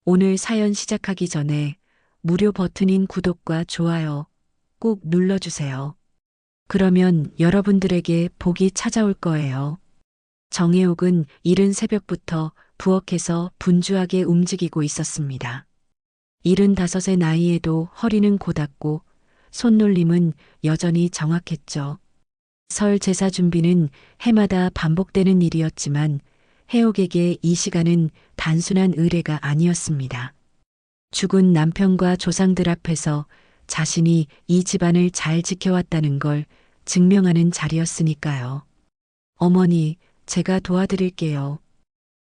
오늘 사연 시작하기 전에 무료 버튼인 구독과 좋아요 꼭 눌러주세요. 그러면 여러분들에게 복이 찾아올 거예요. 정혜옥은 이른 새벽부터 부엌에서 분주하게 움직이고 있었습니다. 75의 나이에도 허리는 곧았고 손놀림은 여전히 정확했죠. 설 제사 준비는 해마다 반복되는 일이었지만 해옥에게 이 시간은 단순한 의례가 아니었습니다. 죽은 남편과 조상들 앞에서 자신이 이 집안을 잘 지켜왔다는 걸 증명하는 자리였으니까요. 어머니, 제가 도와드릴게요.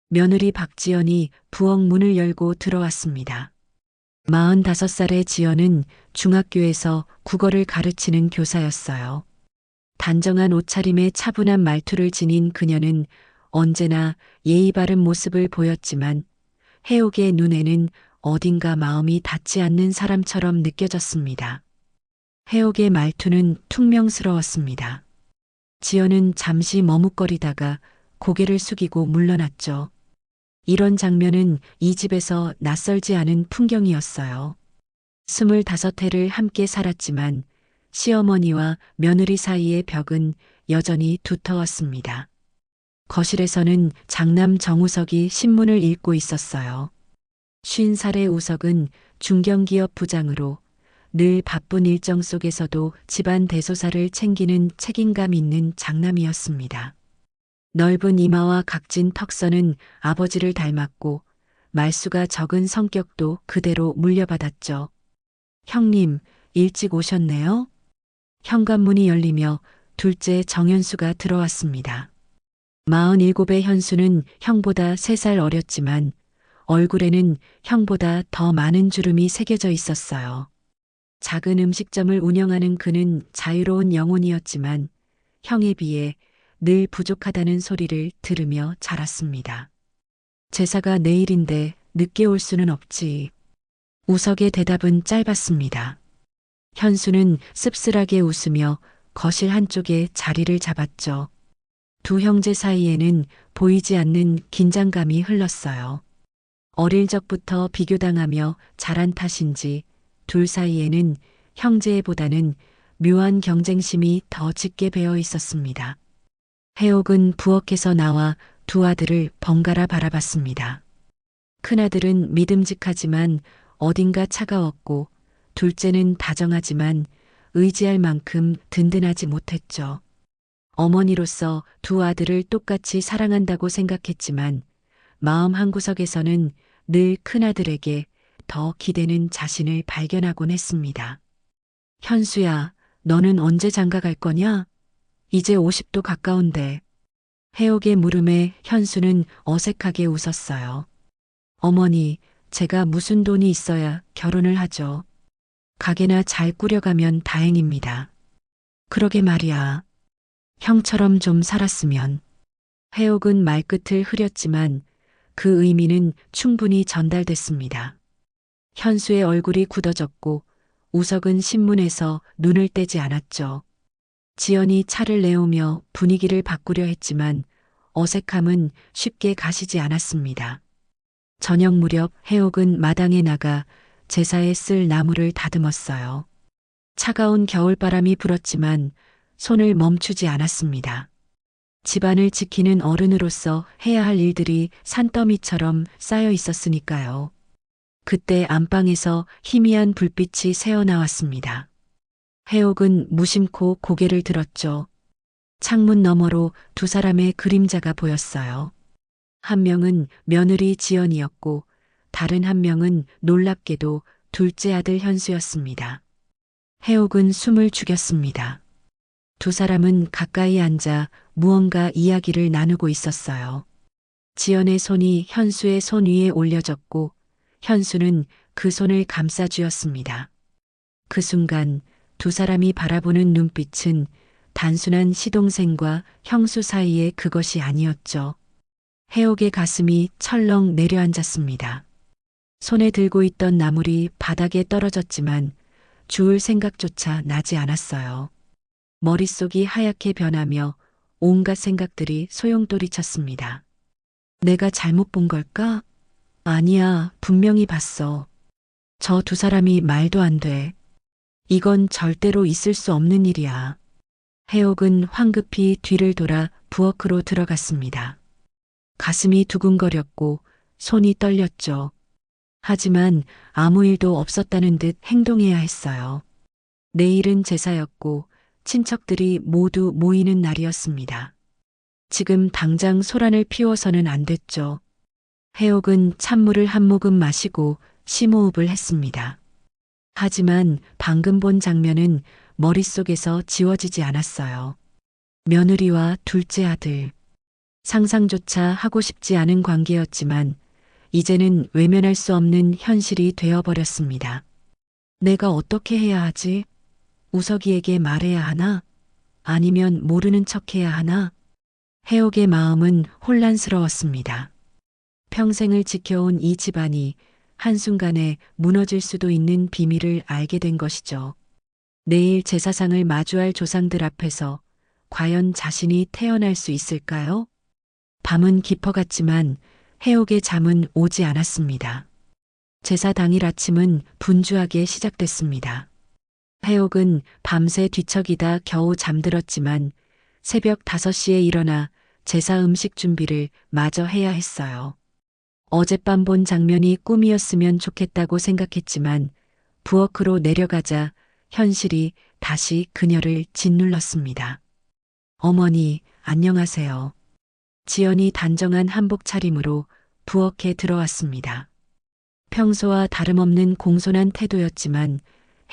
며느리 박지연이 부엌 문을 열고 들어왔습니다. 45살의 지연은 중학교에서 국어를 가르치는 교사였어요. 단정한 옷차림에 차분한 말투를 지닌 그녀는 언제나 예의 바른 모습을 보였지만 해옥의 눈에는 어딘가 마음이 닿지 않는 사람처럼 느껴졌습니다. 해옥의 말투는 퉁명스러웠습니다. 지연은 잠시 머뭇거리다가 고개를 숙이고 물러났죠. 이런 장면은 이 집에서 낯설지 않은 풍경이었어요. 25해를 함께 살았지만 시어머니와 며느리 사이의 벽은 여전히 두터웠습니다. 거실에서는 장남 정우석이 신문을 읽고 있었어요. 50살의 우석은 중견기업 부장으로 늘 바쁜 일정 속에서도 집안 대소사를 챙기는 책임감 있는 장남이었습니다. 넓은 이마와 각진 턱선은 아버지를 닮았고 말수가 적은 성격도 그대로 물려받았죠. 형님, 일찍 오셨네요? 현관문이 열리며 둘째 정현수가 들어왔습니다. 47의 현수는 형보다 3살 어렸지만 얼굴에는 형보다 더 많은 주름이 새겨져 있었어요. 작은 음식점을 운영하는 그는 자유로운 영혼이었지만 형에 비해 늘 부족하다는 소리를 들으며 자랐습니다. 제사가 내일인데 늦게 올 수는 없지. 우석의 대답은 짧았습니다. 현수는 씁쓸하게 웃으며 거실 한쪽에 자리를 잡았죠. 두 형제 사이에는 보이지 않는 긴장감이 흘렀어요. 어릴 적부터 비교당하며 자란 탓인지 둘 사이에는 형제보다는 묘한 경쟁심이 더 짙게 배어 있었습니다. 해옥은 부엌에서 나와 두 아들을 번갈아 바라봤습니다. 큰아들은 믿음직하지만 어딘가 차가웠고 둘째는 다정하지만 의지할 만큼 든든하지 못했죠. 어머니로서 두 아들을 똑같이 사랑한다고 생각했지만 마음 한구석에서는 늘 큰아들에게 더 기대는 자신을 발견하곤 했습니다. 현수야, 너는 언제 장가 갈 거냐? 이제 50도 가까운데. 해옥의 물음에 현수는 어색하게 웃었어요. 어머니, 제가 무슨 돈이 있어야 결혼을 하죠. 가게나 잘 꾸려가면 다행입니다. 그러게 말이야. 형처럼 좀 살았으면. 해옥은 말끝을 흐렸지만 그 의미는 충분히 전달됐습니다. 현수의 얼굴이 굳어졌고 우석은 신문에서 눈을 떼지 않았죠. 지연이 차를 내오며 분위기를 바꾸려 했지만 어색함은 쉽게 가시지 않았습니다. 저녁 무렵 해옥은 마당에 나가 제사에 쓸 나무를 다듬었어요. 차가운 겨울바람이 불었지만 손을 멈추지 않았습니다. 집안을 지키는 어른으로서 해야 할 일들이 산더미처럼 쌓여 있었으니까요. 그때 안방에서 희미한 불빛이 새어나왔습니다. 해옥은 무심코 고개를 들었죠. 창문 너머로 두 사람의 그림자가 보였어요. 한 명은 며느리 지연이었고 다른 한 명은 놀랍게도 둘째 아들 현수였습니다. 해옥은 숨을 죽였습니다. 두 사람은 가까이 앉아 무언가 이야기를 나누고 있었어요. 지연의 손이 현수의 손 위에 올려졌고 현수는 그 손을 감싸 쥐었습니다. 그 순간 두 사람이 바라보는 눈빛은 단순한 시동생과 형수 사이의 그것이 아니었죠. 해옥의 가슴이 철렁 내려앉았습니다. 손에 들고 있던 나물이 바닥에 떨어졌지만 주울 생각조차 나지 않았어요. 머릿속이 하얗게 변하며 온갖 생각들이 소용돌이 쳤습니다. 내가 잘못 본 걸까? 아니야, 분명히 봤어. 저 두 사람이 말도 안 돼. 이건 절대로 있을 수 없는 일이야. 해옥은 황급히 뒤를 돌아 부엌으로 들어갔습니다. 가슴이 두근거렸고 손이 떨렸죠. 하지만 아무 일도 없었다는 듯 행동해야 했어요. 내일은 제사였고 친척들이 모두 모이는 날이었습니다. 지금 당장 소란을 피워서는 안 됐죠. 해옥은 찬물을 한 모금 마시고 심호흡을 했습니다. 하지만 방금 본 장면은 머릿속에서 지워지지 않았어요. 며느리와 둘째 아들. 상상조차 하고 싶지 않은 관계였지만 이제는 외면할 수 없는 현실이 되어버렸습니다. 내가 어떻게 해야 하지? 우석이에게 말해야 하나? 아니면 모르는 척해야 하나? 해옥의 마음은 혼란스러웠습니다. 평생을 지켜온 이 집안이 한순간에 무너질 수도 있는 비밀을 알게 된 것이죠. 내일 제사상을 마주할 조상들 앞에서 과연 자신이 태어날 수 있을까요? 밤은 깊어갔지만 해옥의 잠은 오지 않았습니다. 제사 당일 아침은 분주하게 시작됐습니다. 해옥은 밤새 뒤척이다 겨우 잠들었지만 새벽 5시에 일어나 제사 음식 준비를 마저 해야 했어요. 어젯밤 본 장면이 꿈이었으면 좋겠다고 생각했지만 부엌으로 내려가자 현실이 다시 그녀를 짓눌렀습니다. 어머니, 안녕하세요. 지연이 단정한 한복 차림으로 부엌에 들어왔습니다. 평소와 다름없는 공손한 태도였지만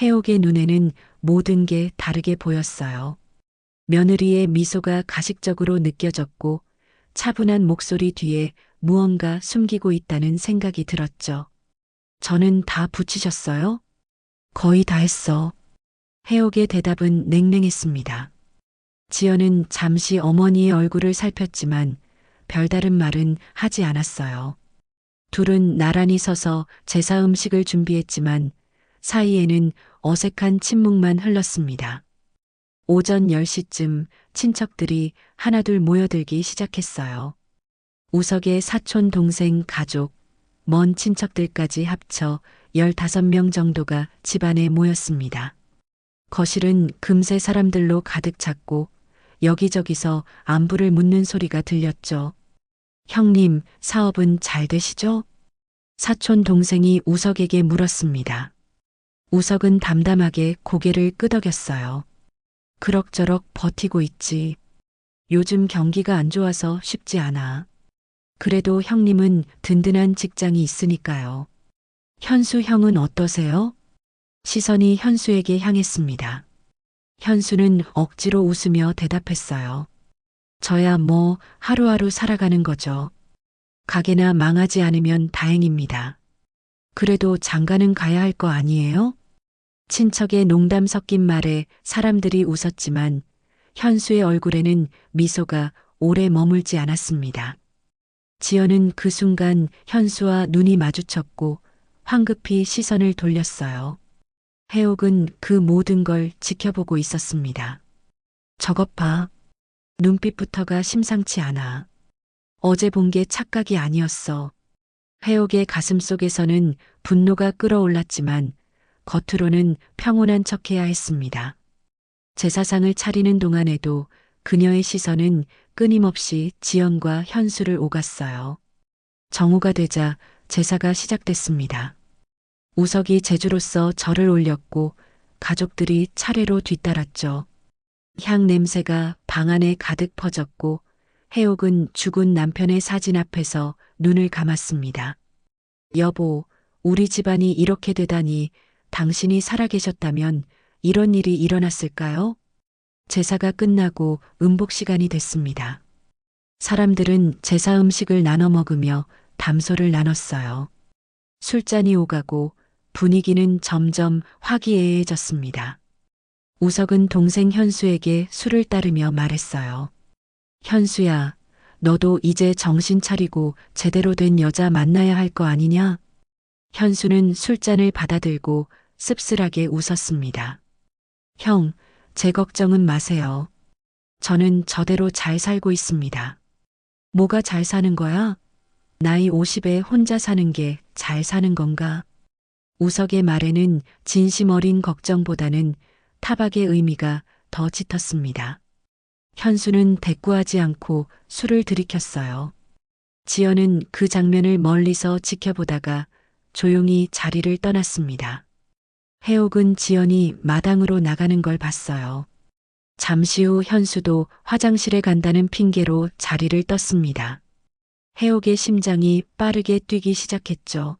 해옥의 눈에는 모든 게 다르게 보였어요. 며느리의 미소가 가식적으로 느껴졌고 차분한 목소리 뒤에 무언가 숨기고 있다는 생각이 들었죠. 저는 다 붙이셨어요? 거의 다 했어. 해옥의 대답은 냉랭했습니다. 지연은 잠시 어머니의 얼굴을 살폈지만 별다른 말은 하지 않았어요. 둘은 나란히 서서 제사 음식을 준비했지만 사이에는 어색한 침묵만 흘렀습니다. 오전 10시쯤 친척들이 하나둘 모여들기 시작했어요. 우석의 사촌 동생 가족, 먼 친척들까지 합쳐 15명 정도가 집안에 모였습니다. 거실은 금세 사람들로 가득 찼고 여기저기서 안부를 묻는 소리가 들렸죠. 형님, 사업은 잘 되시죠? 사촌 동생이 우석에게 물었습니다. 우석은 담담하게 고개를 끄덕였어요. 그럭저럭 버티고 있지. 요즘 경기가 안 좋아서 쉽지 않아. 그래도 형님은 든든한 직장이 있으니까요. 현수 형은 어떠세요? 시선이 현수에게 향했습니다. 현수는 억지로 웃으며 대답했어요. 저야 뭐 하루하루 살아가는 거죠. 가게나 망하지 않으면 다행입니다. 그래도 장가는 가야 할 거 아니에요? 친척의 농담 섞인 말에 사람들이 웃었지만 현수의 얼굴에는 미소가 오래 머물지 않았습니다. 지연은 그 순간 현수와 눈이 마주쳤고 황급히 시선을 돌렸어요. 해옥은 그 모든 걸 지켜보고 있었습니다. 저것 봐. 눈빛부터가 심상치 않아. 어제 본 게 착각이 아니었어. 해옥의 가슴속에서는 분노가 끓어올랐지만 겉으로는 평온한 척해야 했습니다. 제사상을 차리는 동안에도 그녀의 시선은 끊임없이 지연과 현수를 오갔어요. 정오가 되자 제사가 시작됐습니다. 우석이 제주로서 절을 올렸고 가족들이 차례로 뒤따랐죠. 향 냄새가 방 안에 가득 퍼졌고 해옥은 죽은 남편의 사진 앞에서 눈을 감았습니다. 여보, 우리 집안이 이렇게 되다니 당신이 살아계셨다면 이런 일이 일어났을까요? 제사가 끝나고 음복 시간이 됐습니다. 사람들은 제사 음식을 나눠 먹으며 담소를 나눴어요. 술잔이 오가고 분위기는 점점 화기애애해졌습니다. 우석은 동생 현수에게 술을 따르며 말했어요. 현수야, 너도 이제 정신 차리고 제대로 된 여자 만나야 할 거 아니냐? 현수는 술잔을 받아들고 씁쓸하게 웃었습니다. 형, 제 걱정은 마세요. 저는 저대로 잘 살고 있습니다. 뭐가 잘 사는 거야? 나이 50에 혼자 사는 게 잘 사는 건가? 우석의 말에는 진심 어린 걱정보다는 타박의 의미가 더 짙었습니다. 현수는 대꾸하지 않고 술을 들이켰어요. 지연은 그 장면을 멀리서 지켜보다가 조용히 자리를 떠났습니다. 해옥은 지연이 마당으로 나가는 걸 봤어요. 잠시 후 현수도 화장실에 간다는 핑계로 자리를 떴습니다. 해옥의 심장이 빠르게 뛰기 시작했죠.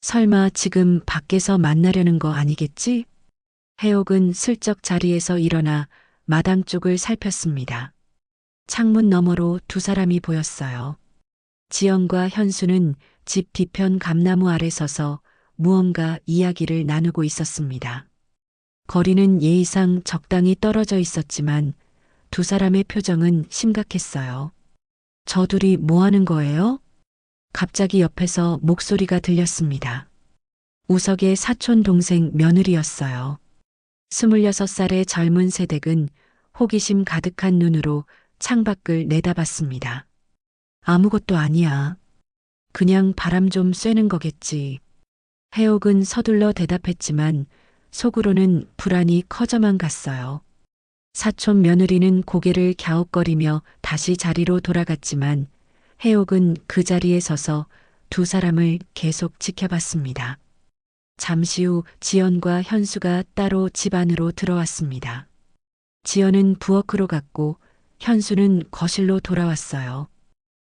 설마 지금 밖에서 만나려는 거 아니겠지? 해옥은 슬쩍 자리에서 일어나 마당 쪽을 살폈습니다. 창문 너머로 두 사람이 보였어요. 지연과 현수는 집 뒤편 감나무 아래 서서 무언가 이야기를 나누고 있었습니다. 거리는 예의상 적당히 떨어져 있었지만 두 사람의 표정은 심각했어요. 저 둘이 뭐 하는 거예요? 갑자기 옆에서 목소리가 들렸습니다. 우석의 사촌 동생 며느리였어요. 26살의 젊은 새댁은 호기심 가득한 눈으로 창밖을 내다봤습니다. 아무것도 아니야. 그냥 바람 좀 쐬는 거겠지. 해옥은 서둘러 대답했지만 속으로는 불안이 커져만 갔어요. 사촌 며느리는 고개를 갸웃거리며 다시 자리로 돌아갔지만 해옥은 그 자리에 서서 두 사람을 계속 지켜봤습니다. 잠시 후 지연과 현수가 따로 집 안으로 들어왔습니다. 지연은 부엌으로 갔고 현수는 거실로 돌아왔어요.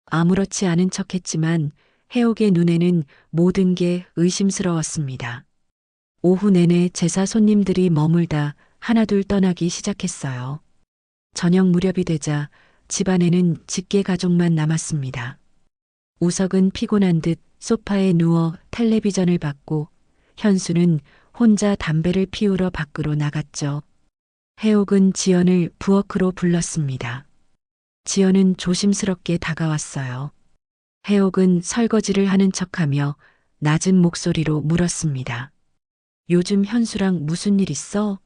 아무렇지 않은 척했지만 해옥의 눈에는 모든 게 의심스러웠습니다. 오후 내내 제사 손님들이 머물다 하나둘 떠나기 시작했어요. 저녁 무렵이 되자 집안에는 직계 가족만 남았습니다. 우석은 피곤한 듯 소파에 누워 텔레비전을 봤고 현수는 혼자 담배를 피우러 밖으로 나갔죠. 해옥은 지연을 부엌으로 불렀습니다. 지연은 조심스럽게 다가왔어요. 해옥은 설거지를 하는 척하며 낮은 목소리로 물었습니다. 요즘 현수랑 무슨 일 있어?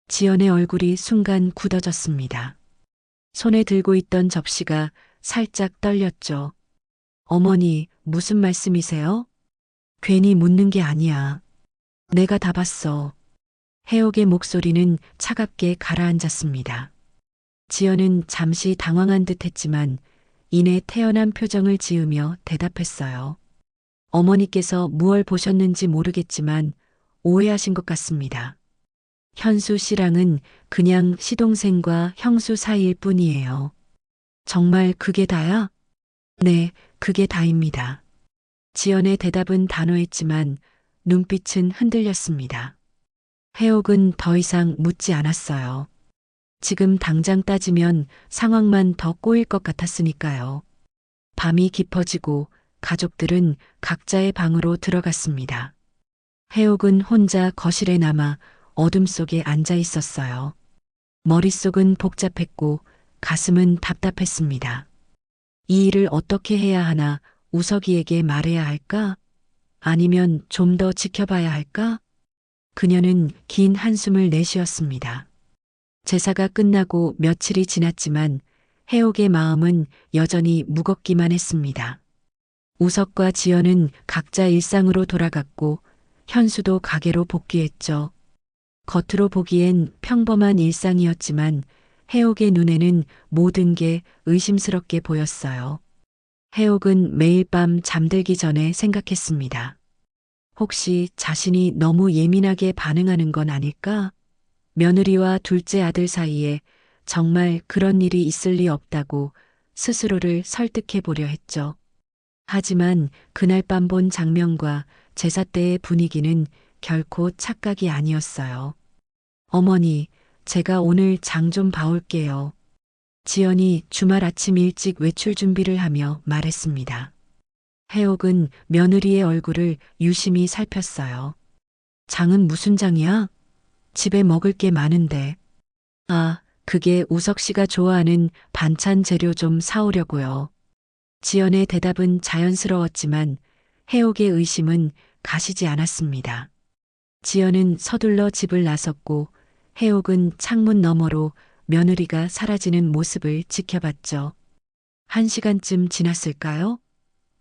지연의 얼굴이 순간 굳어졌습니다. 손에 들고 있던 접시가 살짝 떨렸죠. 어머니, 무슨 말씀이세요? 괜히 묻는 게 아니야. 내가 다 봤어. 해옥의 목소리는 차갑게 가라앉았습니다. 지연은 잠시 당황한 듯 했지만 이내 태연한 표정을 지으며 대답했어요. 어머니께서 무얼 보셨는지 모르겠지만 오해하신 것 같습니다. 현수 씨랑은 그냥 시동생과 형수 사이일 뿐이에요. 정말 그게 다야? 네, 그게 다입니다. 지연의 대답은 단호했지만 눈빛은 흔들렸습니다. 해옥은 더 이상 묻지 않았어요. 지금 당장 따지면 상황만 더 꼬일 것 같았으니까요. 밤이 깊어지고 가족들은 각자의 방으로 들어갔습니다. 해옥은 혼자 거실에 남아 어둠 속에 앉아 있었어요. 머릿속은 복잡했고 가슴은 답답했습니다. 이 일을 어떻게 해야 하나 우석이에게 말해야 할까? 아니면 좀 더 지켜봐야 할까? 그녀는 긴 한숨을 내쉬었습니다. 제사가 끝나고 며칠이 지났지만 해옥의 마음은 여전히 무겁기만 했습니다. 우석과 지연은 각자 일상으로 돌아갔고 현수도 가게로 복귀했죠. 겉으로 보기엔 평범한 일상이었지만 해옥의 눈에는 모든 게 의심스럽게 보였어요. 해옥은 매일 밤 잠들기 전에 생각했습니다. 혹시 자신이 너무 예민하게 반응하는 건 아닐까? 며느리와 둘째 아들 사이에 정말 그런 일이 있을 리 없다고 스스로를 설득해 보려 했죠. 하지만 그날 밤 본 장면과 제사 때의 분위기는 결코 착각이 아니었어요. 어머니, 제가 오늘 장 좀 봐올게요. 지연이 주말 아침 일찍 외출 준비를 하며 말했습니다. 해옥은 며느리의 얼굴을 유심히 살폈어요. 장은 무슨 장이야? 집에 먹을 게 많은데. 아, 그게 우석 씨가 좋아하는 반찬 재료 좀 사오려고요. 지연의 대답은 자연스러웠지만 해옥의 의심은 가시지 않았습니다. 지연은 서둘러 집을 나섰고 해옥은 창문 너머로 며느리가 사라지는 모습을 지켜봤죠. 1시간쯤 지났을까요?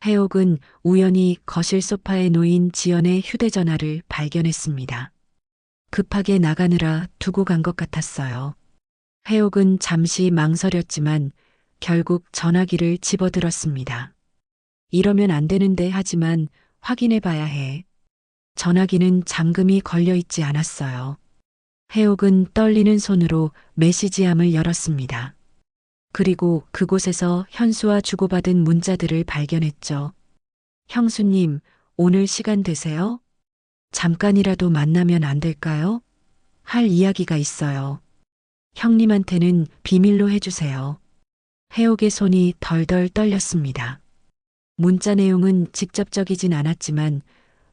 해옥은 우연히 거실 소파에 놓인 지연의 휴대전화를 발견했습니다. 급하게 나가느라 두고 간 것 같았어요. 해옥은 잠시 망설였지만 결국 전화기를 집어들었습니다. 이러면 안 되는데 하지만 확인해 봐야 해. 전화기는 잠금이 걸려 있지 않았어요. 해옥은 떨리는 손으로 메시지함을 열었습니다. 그리고 그곳에서 현수와 주고받은 문자들을 발견했죠. 형수님, 오늘 시간 되세요? 잠깐이라도 만나면 안 될까요? 할 이야기가 있어요. 형님한테는 비밀로 해주세요. 해옥의 손이 덜덜 떨렸습니다. 문자 내용은 직접적이진 않았지만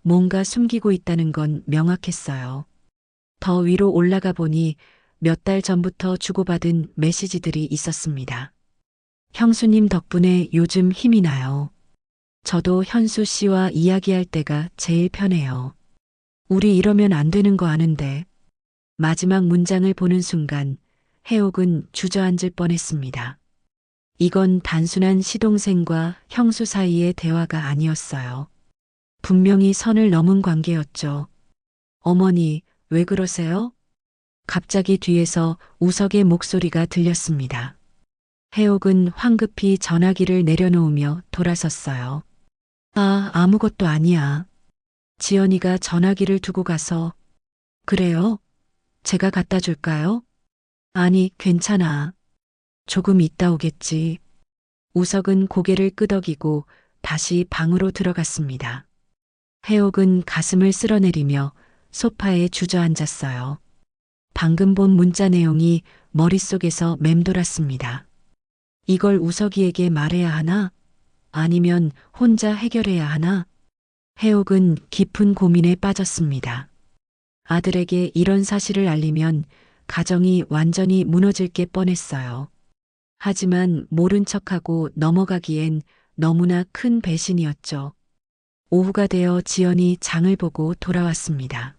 뭔가 숨기고 있다는 건 명확했어요. 더 위로 올라가 보니 몇 달 전부터 주고받은 메시지들이 있었습니다. 형수님 덕분에 요즘 힘이 나요. 저도 현수 씨와 이야기할 때가 제일 편해요. 우리 이러면 안 되는 거 아는데. 마지막 문장을 보는 순간 해옥은 주저앉을 뻔했습니다. 이건 단순한 시동생과 형수 사이의 대화가 아니었어요. 분명히 선을 넘은 관계였죠. 어머니, 왜 그러세요? 갑자기 뒤에서 우석의 목소리가 들렸습니다. 해옥은 황급히 전화기를 내려놓으며 돌아섰어요. 아, 아무것도 아니야. 지연이가 전화기를 두고 가서. 그래요? 제가 갖다 줄까요? 아니, 괜찮아. 조금 있다 오겠지. 우석은 고개를 끄덕이고 다시 방으로 들어갔습니다. 해옥은 가슴을 쓸어내리며 소파에 주저앉았어요. 방금 본 문자 내용이 머릿속에서 맴돌았습니다. 이걸 우석이에게 말해야 하나? 아니면 혼자 해결해야 하나? 해옥은 깊은 고민에 빠졌습니다. 아들에게 이런 사실을 알리면 가정이 완전히 무너질 게 뻔했어요. 하지만 모른 척하고 넘어가기엔 너무나 큰 배신이었죠. 오후가 되어 지연이 장을 보고 돌아왔습니다.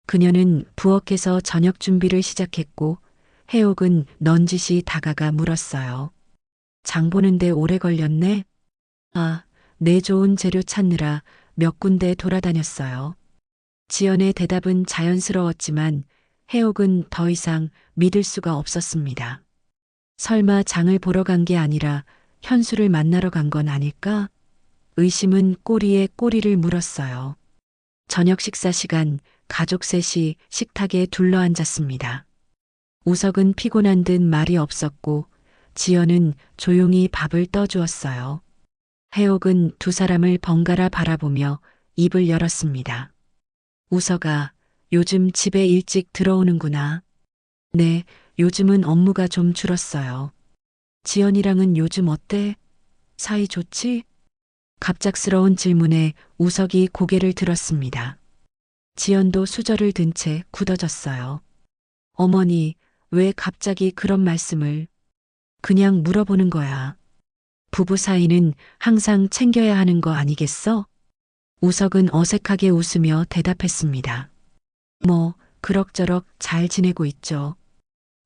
그녀는 부엌에서 저녁 준비를 시작했고 해옥은 넌지시 다가가 물었어요. 장 보는데 오래 걸렸네? 아, 내 좋은 재료 찾느라 몇 군데 돌아다녔어요. 지연의 대답은 자연스러웠지만 해옥은 더 이상 믿을 수가 없었습니다. 설마 장을 보러 간 게 아니라 현수를 만나러 간 건 아닐까? 의심은 꼬리에 꼬리를 물었어요. 저녁 식사 시간 가족 셋이 식탁에 둘러앉았습니다. 우석은 피곤한 듯 말이 없었고 지연은 조용히 밥을 떠주었어요. 해옥은 두 사람을 번갈아 바라보며 입을 열었습니다. 우석아, 요즘 집에 일찍 들어오는구나. 네, 요즘은 업무가 좀 줄었어요. 지연이랑은 요즘 어때? 사이 좋지? 갑작스러운 질문에 우석이 고개를 들었습니다. 지연도 수저를 든 채 굳어졌어요. 어머니, 왜 갑자기 그런 말씀을? 그냥 물어보는 거야. 부부 사이는 항상 챙겨야 하는 거 아니겠어? 우석은 어색하게 웃으며 대답했습니다. 뭐, 그럭저럭 잘 지내고 있죠.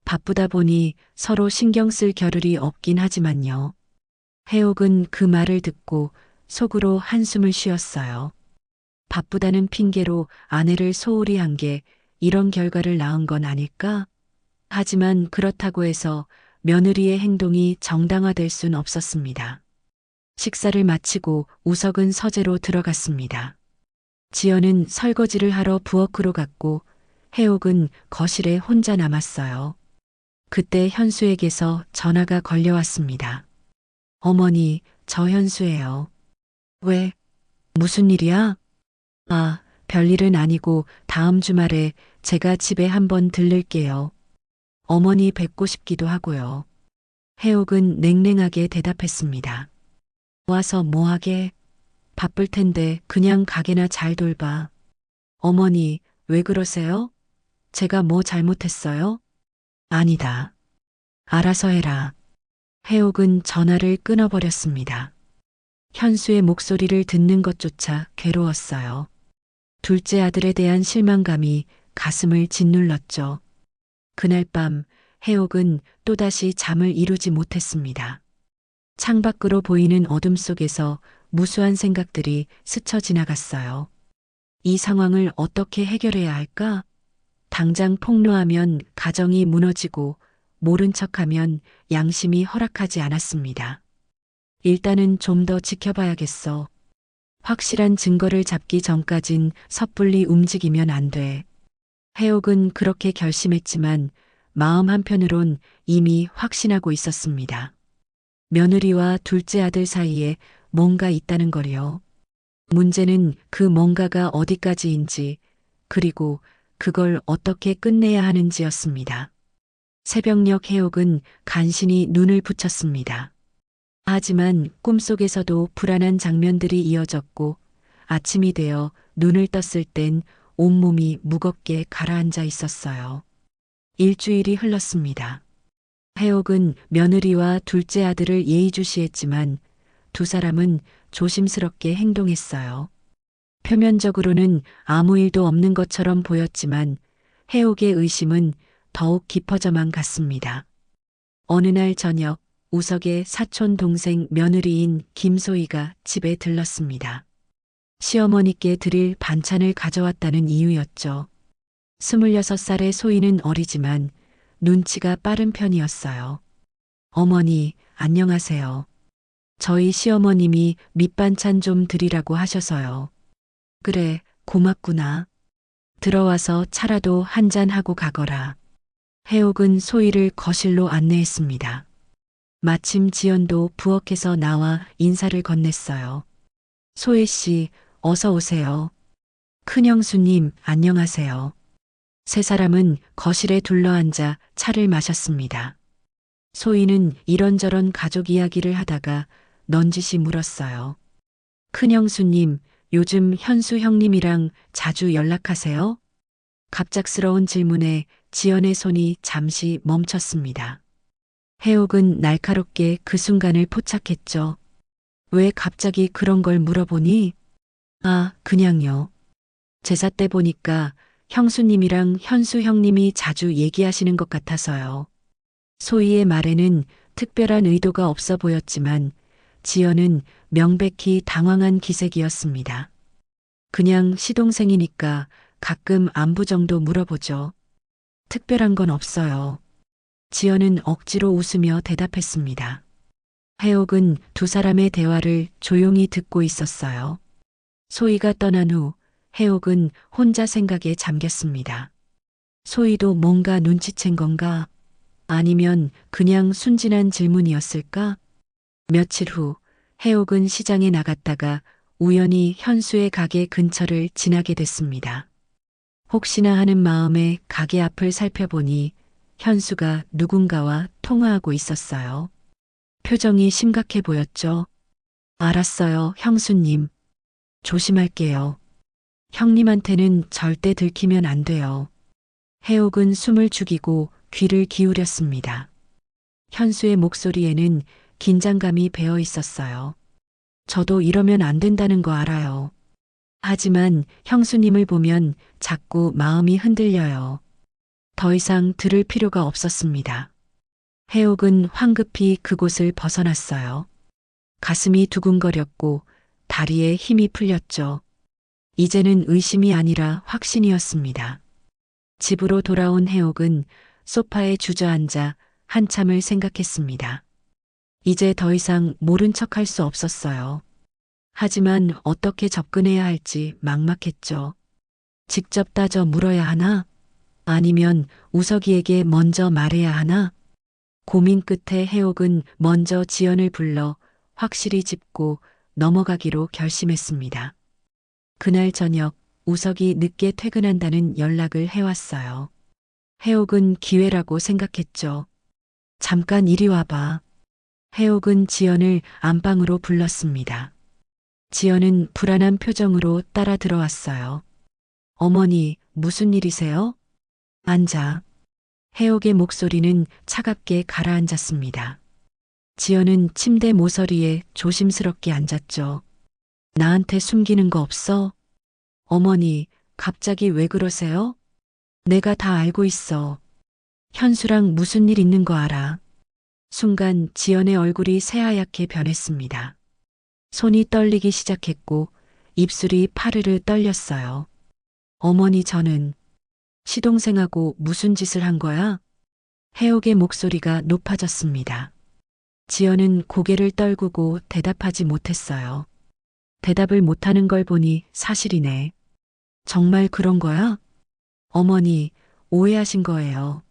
바쁘다 보니 서로 신경 쓸 겨를이 없긴 하지만요. 해옥은 그 말을 듣고 속으로 한숨을 쉬었어요. 바쁘다는 핑계로 아내를 소홀히 한 게 이런 결과를 낳은 건 아닐까? 하지만 그렇다고 해서 며느리의 행동이 정당화될 순 없었습니다. 식사를 마치고 우석은 서재로 들어갔습니다. 지연은 설거지를 하러 부엌으로 갔고 해옥은 거실에 혼자 남았어요. 그때 현수에게서 전화가 걸려왔습니다. 어머니, 저 현수예요. 왜? 무슨 일이야? 아, 별일은 아니고 다음 주말에 제가 집에 한번 들를게요. 어머니 뵙고 싶기도 하고요. 해옥은 냉랭하게 대답했습니다. 와서 뭐하게? 바쁠 텐데 그냥 가게나 잘 돌봐. 어머니, 왜 그러세요? 제가 뭐 잘못했어요? 아니다. 알아서 해라. 해옥은 전화를 끊어버렸습니다. 현수의 목소리를 듣는 것조차 괴로웠어요. 둘째 아들에 대한 실망감이 가슴을 짓눌렀죠. 그날 밤 해옥은 또다시 잠을 이루지 못했습니다. 창밖으로 보이는 어둠 속에서 무수한 생각들이 스쳐 지나갔어요. 이 상황을 어떻게 해결해야 할까? 당장 폭로하면 가정이 무너지고 모른 척하면 양심이 허락하지 않았습니다. 일단은 좀 더 지켜봐야겠어. 확실한 증거를 잡기 전까진 섣불리 움직이면 안 돼. 해옥은 그렇게 결심했지만 마음 한편으론 이미 확신하고 있었습니다. 며느리와 둘째 아들 사이에 뭔가 있다는 거요. 문제는 그 뭔가가 어디까지인지, 그리고 그걸 어떻게 끝내야 하는지였습니다. 새벽녘 해옥은 간신히 눈을 붙였습니다. 하지만 꿈속에서도 불안한 장면들이 이어졌고 아침이 되어 눈을 떴을 땐 온몸이 무겁게 가라앉아 있었어요. 일주일이 흘렀습니다. 해옥은 며느리와 둘째 아들을 예의주시했지만 두 사람은 조심스럽게 행동했어요. 표면적으로는 아무 일도 없는 것처럼 보였지만 해옥의 의심은 더욱 깊어져만 갔습니다. 어느 날 저녁 우석의 사촌 동생 며느리인 김소희가 집에 들렀습니다. 시어머니께 드릴 반찬을 가져왔다는 이유였죠. 26살의 소희는 어리지만 눈치가 빠른 편이었어요. 어머니, 안녕하세요. 저희 시어머님이 밑반찬 좀 드리라고 하셔서요. 그래, 고맙구나. 들어와서 차라도 한잔 하고 가거라. 해옥은 소희를 거실로 안내했습니다. 마침 지연도 부엌에서 나와 인사를 건넸어요. 소희 씨, 어서 오세요. 큰형수님, 안녕하세요. 세 사람은 거실에 둘러앉아 차를 마셨습니다. 소희는 이런저런 가족 이야기를 하다가 넌지시 물었어요. 큰형수님, 요즘 현수 형님이랑 자주 연락하세요? 갑작스러운 질문에 지연의 손이 잠시 멈췄습니다. 해옥은 날카롭게 그 순간을 포착했죠. 왜 갑자기 그런 걸 물어보니? 아, 그냥요. 제사 때 보니까 형수님이랑 현수 형님이 자주 얘기하시는 것 같아서요. 소희의 말에는 특별한 의도가 없어 보였지만 지연은 명백히 당황한 기색이었습니다. 그냥 시동생이니까 가끔 안부 정도 물어보죠. 특별한 건 없어요. 지연은 억지로 웃으며 대답했습니다. 해옥은 두 사람의 대화를 조용히 듣고 있었어요. 소희가 떠난 후 해옥은 혼자 생각에 잠겼습니다. 소희도 뭔가 눈치챈 건가? 아니면 그냥 순진한 질문이었을까? 며칠 후 해옥은 시장에 나갔다가 우연히 현수의 가게 근처를 지나게 됐습니다. 혹시나 하는 마음에 가게 앞을 살펴보니 현수가 누군가와 통화하고 있었어요. 표정이 심각해 보였죠. 알았어요, 형수님. 조심할게요. 형님한테는 절대 들키면 안 돼요. 해옥은 숨을 죽이고 귀를 기울였습니다. 현수의 목소리에는 긴장감이 배어 있었어요. 저도 이러면 안 된다는 거 알아요. 하지만 형수님을 보면 자꾸 마음이 흔들려요. 더 이상 들을 필요가 없었습니다. 해옥은 황급히 그곳을 벗어났어요. 가슴이 두근거렸고 다리에 힘이 풀렸죠. 이제는 의심이 아니라 확신이었습니다. 집으로 돌아온 해옥은 소파에 주저앉아 한참을 생각했습니다. 이제 더 이상 모른 척할 수 없었어요. 하지만 어떻게 접근해야 할지 막막했죠. 직접 따져 물어야 하나? 아니면 우석이에게 먼저 말해야 하나? 고민 끝에 해옥은 먼저 지연을 불러 확실히 짚고 넘어가기로 결심했습니다. 그날 저녁 우석이 늦게 퇴근한다는 연락을 해왔어요. 해옥은 기회라고 생각했죠. 잠깐 이리 와봐. 해옥은 지연을 안방으로 불렀습니다. 지연은 불안한 표정으로 따라 들어왔어요. 어머니, 무슨 일이세요? 앉아. 해옥의 목소리는 차갑게 가라앉았습니다. 지연은 침대 모서리에 조심스럽게 앉았죠. 나한테 숨기는 거 없어? 어머니, 갑자기 왜 그러세요? 내가 다 알고 있어. 현수랑 무슨 일 있는 거 알아. 순간 지연의 얼굴이 새하얗게 변했습니다. 손이 떨리기 시작했고 입술이 파르르 떨렸어요. 어머니, 저는 시동생하고 무슨 짓을 한 거야? 해옥의 목소리가 높아졌습니다. 지연은 고개를 떨구고 대답하지 못했어요. 대답을 못하는 걸 보니 사실이네. 정말 그런 거야? 어머니, 오해하신 거예요.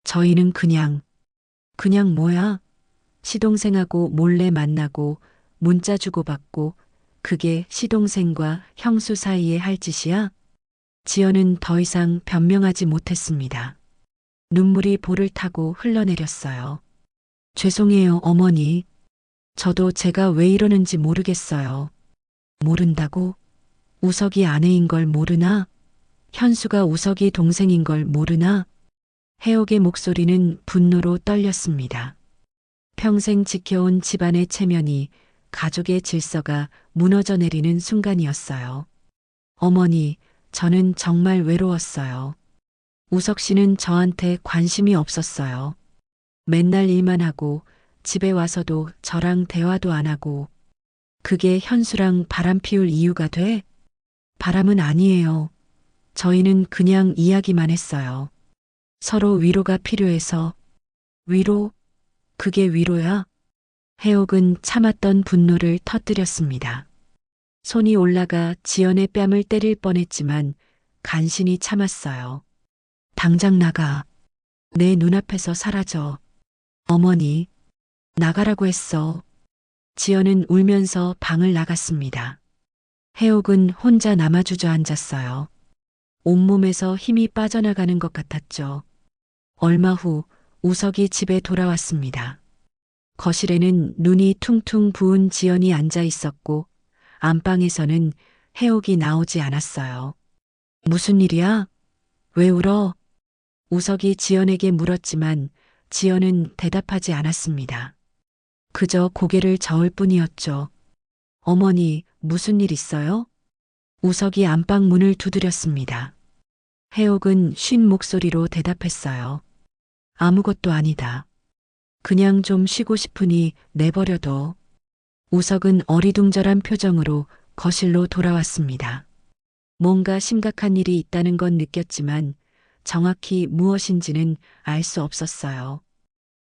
저희는 그냥 뭐야? 시동생하고 몰래 만나고 문자 주고받고 그게 시동생과 형수 사이에 할 짓이야? 지연은 더 이상 변명하지 못했습니다. 눈물이 볼을 타고 흘러내렸어요. 죄송해요, 어머니. 저도 제가 왜 이러는지 모르겠어요. 모른다고? 우석이 아내인 걸 모르나? 현수가 우석이 동생인 걸 모르나? 해옥의 목소리는 분노로 떨렸습니다. 평생 지켜온 집안의 체면이, 가족의 질서가 무너져 내리는 순간이었어요. 어머니, 저는 정말 외로웠어요. 우석 씨는 저한테 관심이 없었어요. 맨날 일만 하고 집에 와서도 저랑 대화도 안 하고. 그게 현수랑 바람 피울 이유가 돼? 바람은 아니에요. 저희는 그냥 이야기만 했어요. 서로 위로가 필요해서. 위로? 그게 위로야? 해옥은 참았던 분노를 터뜨렸습니다. 손이 올라가 지연의 뺨을 때릴 뻔했지만 간신히 참았어요. 당장 나가. 내 눈앞에서 사라져. 어머니, 나가라고 했어. 지연은 울면서 방을 나갔습니다. 해옥은 혼자 남아 주저앉았어요. 온몸에서 힘이 빠져나가는 것 같았죠. 얼마 후 우석이 집에 돌아왔습니다. 거실에는 눈이 퉁퉁 부은 지연이 앉아 있었고 안방에서는 해옥이 나오지 않았어요. 무슨 일이야? 왜 울어? 우석이 지연에게 물었지만 지연은 대답하지 않았습니다. 그저 고개를 저을 뿐이었죠. 어머니, 무슨 일 있어요? 우석이 안방 문을 두드렸습니다. 해옥은 쉰 목소리로 대답했어요. 아무것도 아니다. 그냥 좀 쉬고 싶으니 내버려둬. 우석은 어리둥절한 표정으로 거실로 돌아왔습니다. 뭔가 심각한 일이 있다는 건 느꼈지만 정확히 무엇인지는 알 수 없었어요.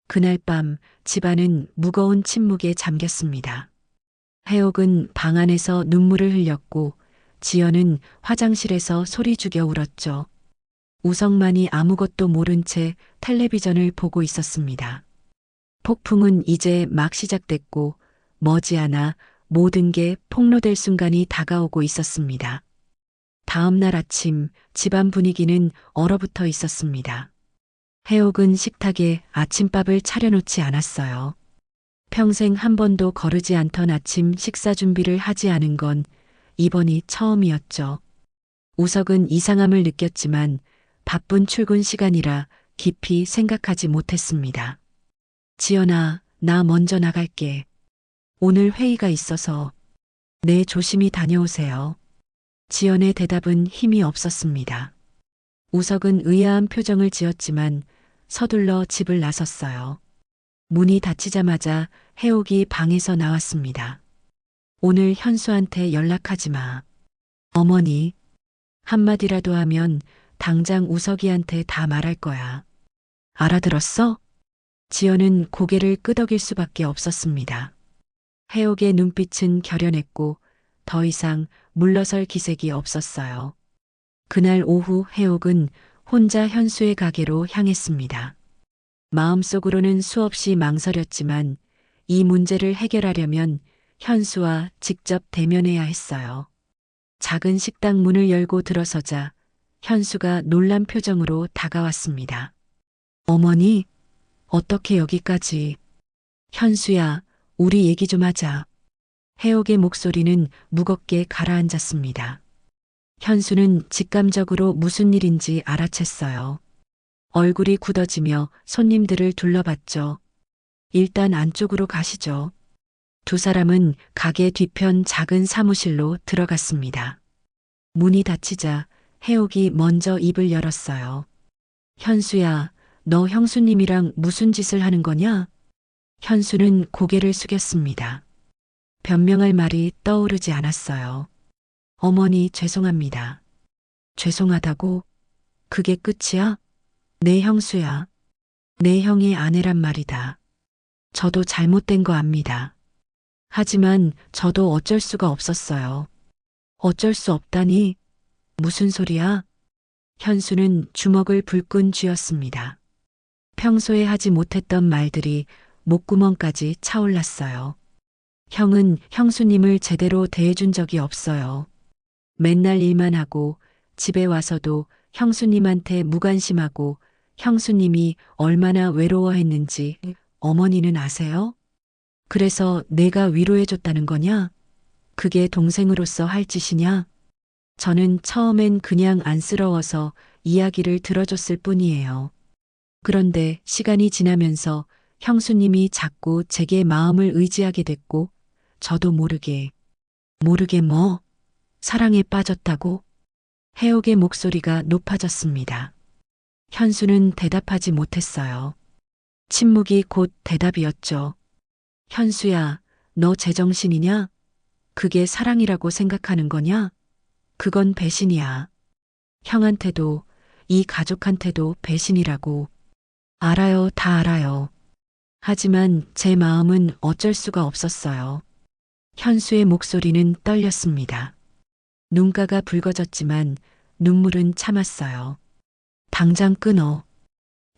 그날 밤 집안은 무거운 침묵에 잠겼습니다. 해옥은 방 안에서 눈물을 흘렸고 지연은 화장실에서 소리 죽여 울었죠. 우석만이 아무것도 모른 채 텔레비전을 보고 있었습니다. 폭풍은 이제 막 시작됐고 머지않아 모든 게 폭로될 순간이 다가오고 있었습니다. 다음 날 아침 집안 분위기는 얼어붙어 있었습니다. 해옥은 식탁에 아침밥을 차려놓지 않았어요. 평생 한 번도 거르지 않던 아침 식사 준비를 하지 않은 건 이번이 처음이었죠. 우석은 이상함을 느꼈지만 바쁜 출근 시간이라 깊이 생각하지 못했습니다. 지연아, 나 먼저 나갈게. 오늘 회의가 있어서. 네, 조심히 다녀오세요. 지연의 대답은 힘이 없었습니다. 우석은 의아한 표정을 지었지만 서둘러 집을 나섰어요. 문이 닫히자마자 해옥이 방에서 나왔습니다. 오늘 현수한테 연락하지 마. 어머니, 한마디라도 하면 당장 우석이한테 다 말할 거야. 알아들었어? 지연은 고개를 끄덕일 수밖에 없었습니다. 해옥의 눈빛은 결연했고 더 이상 물러설 기색이 없었어요. 그날 오후 해옥은 혼자 현수의 가게로 향했습니다. 마음속으로는 수없이 망설였지만 이 문제를 해결하려면 현수와 직접 대면해야 했어요. 작은 식당 문을 열고 들어서자 현수가 놀란 표정으로 다가왔습니다. 어머니, 어떻게 여기까지? 현수야, 우리 얘기 좀 하자. 해옥의 목소리는 무겁게 가라앉았습니다. 현수는 직감적으로 무슨 일인지 알아챘어요. 얼굴이 굳어지며 손님들을 둘러봤죠. 일단 안쪽으로 가시죠. 두 사람은 가게 뒤편 작은 사무실로 들어갔습니다. 문이 닫히자 해옥이 먼저 입을 열었어요. 현수야, 너 형수님이랑 무슨 짓을 하는 거냐? 현수는 고개를 숙였습니다. 변명할 말이 떠오르지 않았어요. 어머니 죄송합니다. 죄송하다고? 그게 끝이야? 내 형수야. 내 형의 아내란 말이다. 저도 잘못된 거 압니다. 하지만 저도 어쩔 수가 없었어요. 어쩔 수 없다니? 무슨 소리야? 현수는 주먹을 불끈 쥐었습니다. 평소에 하지 못했던 말들이 목구멍까지 차올랐어요. 형은 형수님을 제대로 대해준 적이 없어요. 맨날 일만 하고 집에 와서도 형수님한테 무관심하고 형수님이 얼마나 외로워했는지 어머니는 아세요? 그래서 내가 위로해줬다는 거냐? 그게 동생으로서 할 짓이냐? 저는 처음엔 그냥 안쓰러워서 이야기를 들어줬을 뿐이에요. 그런데 시간이 지나면서 형수님이 자꾸 제게 마음을 의지하게 됐고, 저도 모르게 뭐? 사랑에 빠졌다고? 해옥의 목소리가 높아졌습니다. 현수는 대답하지 못했어요. 침묵이 곧 대답이었죠. 현수야, 너 제정신이냐? 그게 사랑이라고 생각하는 거냐? 그건 배신이야. 형한테도, 이 가족한테도 배신이라고. 알아요, 다 알아요. 하지만 제 마음은 어쩔 수가 없었어요. 현수의 목소리는 떨렸습니다. 눈가가 붉어졌지만 눈물은 참았어요. 당장 끊어.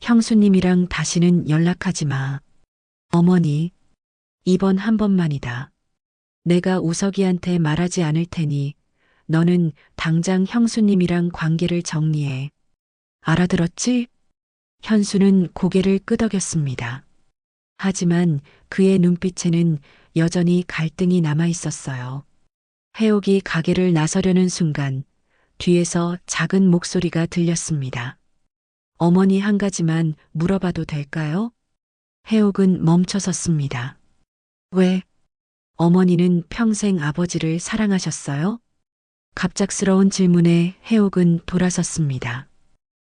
형수님이랑 다시는 연락하지 마. 어머니, 이번 한 번만이다. 내가 우석이한테 말하지 않을 테니 너는 당장 형수님이랑 관계를 정리해. 알아들었지? 현수는 고개를 끄덕였습니다. 하지만 그의 눈빛에는 여전히 갈등이 남아 있었어요. 해옥이 가게를 나서려는 순간 뒤에서 작은 목소리가 들렸습니다. 어머니 한 가지만 물어봐도 될까요? 해옥은 멈춰섰습니다. 왜? 어머니는 평생 아버지를 사랑하셨어요? 갑작스러운 질문에 해옥은 돌아섰습니다.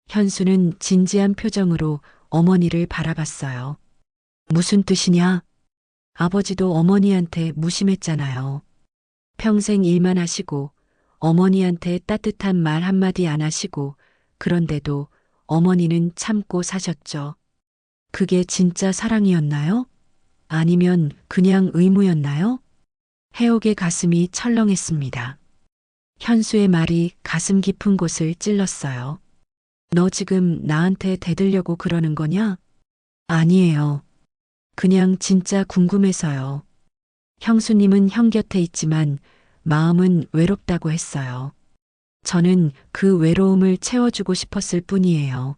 현수는 진지한 표정으로 어머니를 바라봤어요. 무슨 뜻이냐? 아버지도 어머니한테 무심했잖아요. 평생 일만 하시고 어머니한테 따뜻한 말 한마디 안 하시고 그런데도 어머니는 참고 사셨죠. 그게 진짜 사랑이었나요? 아니면 그냥 의무였나요? 해옥의 가슴이 철렁했습니다. 현수의 말이 가슴 깊은 곳을 찔렀어요. 너 지금 나한테 대들려고 그러는 거냐? 아니에요. 그냥 진짜 궁금해서요. 형수님은 형 곁에 있지만 마음은 외롭다고 했어요. 저는 그 외로움을 채워주고 싶었을 뿐이에요.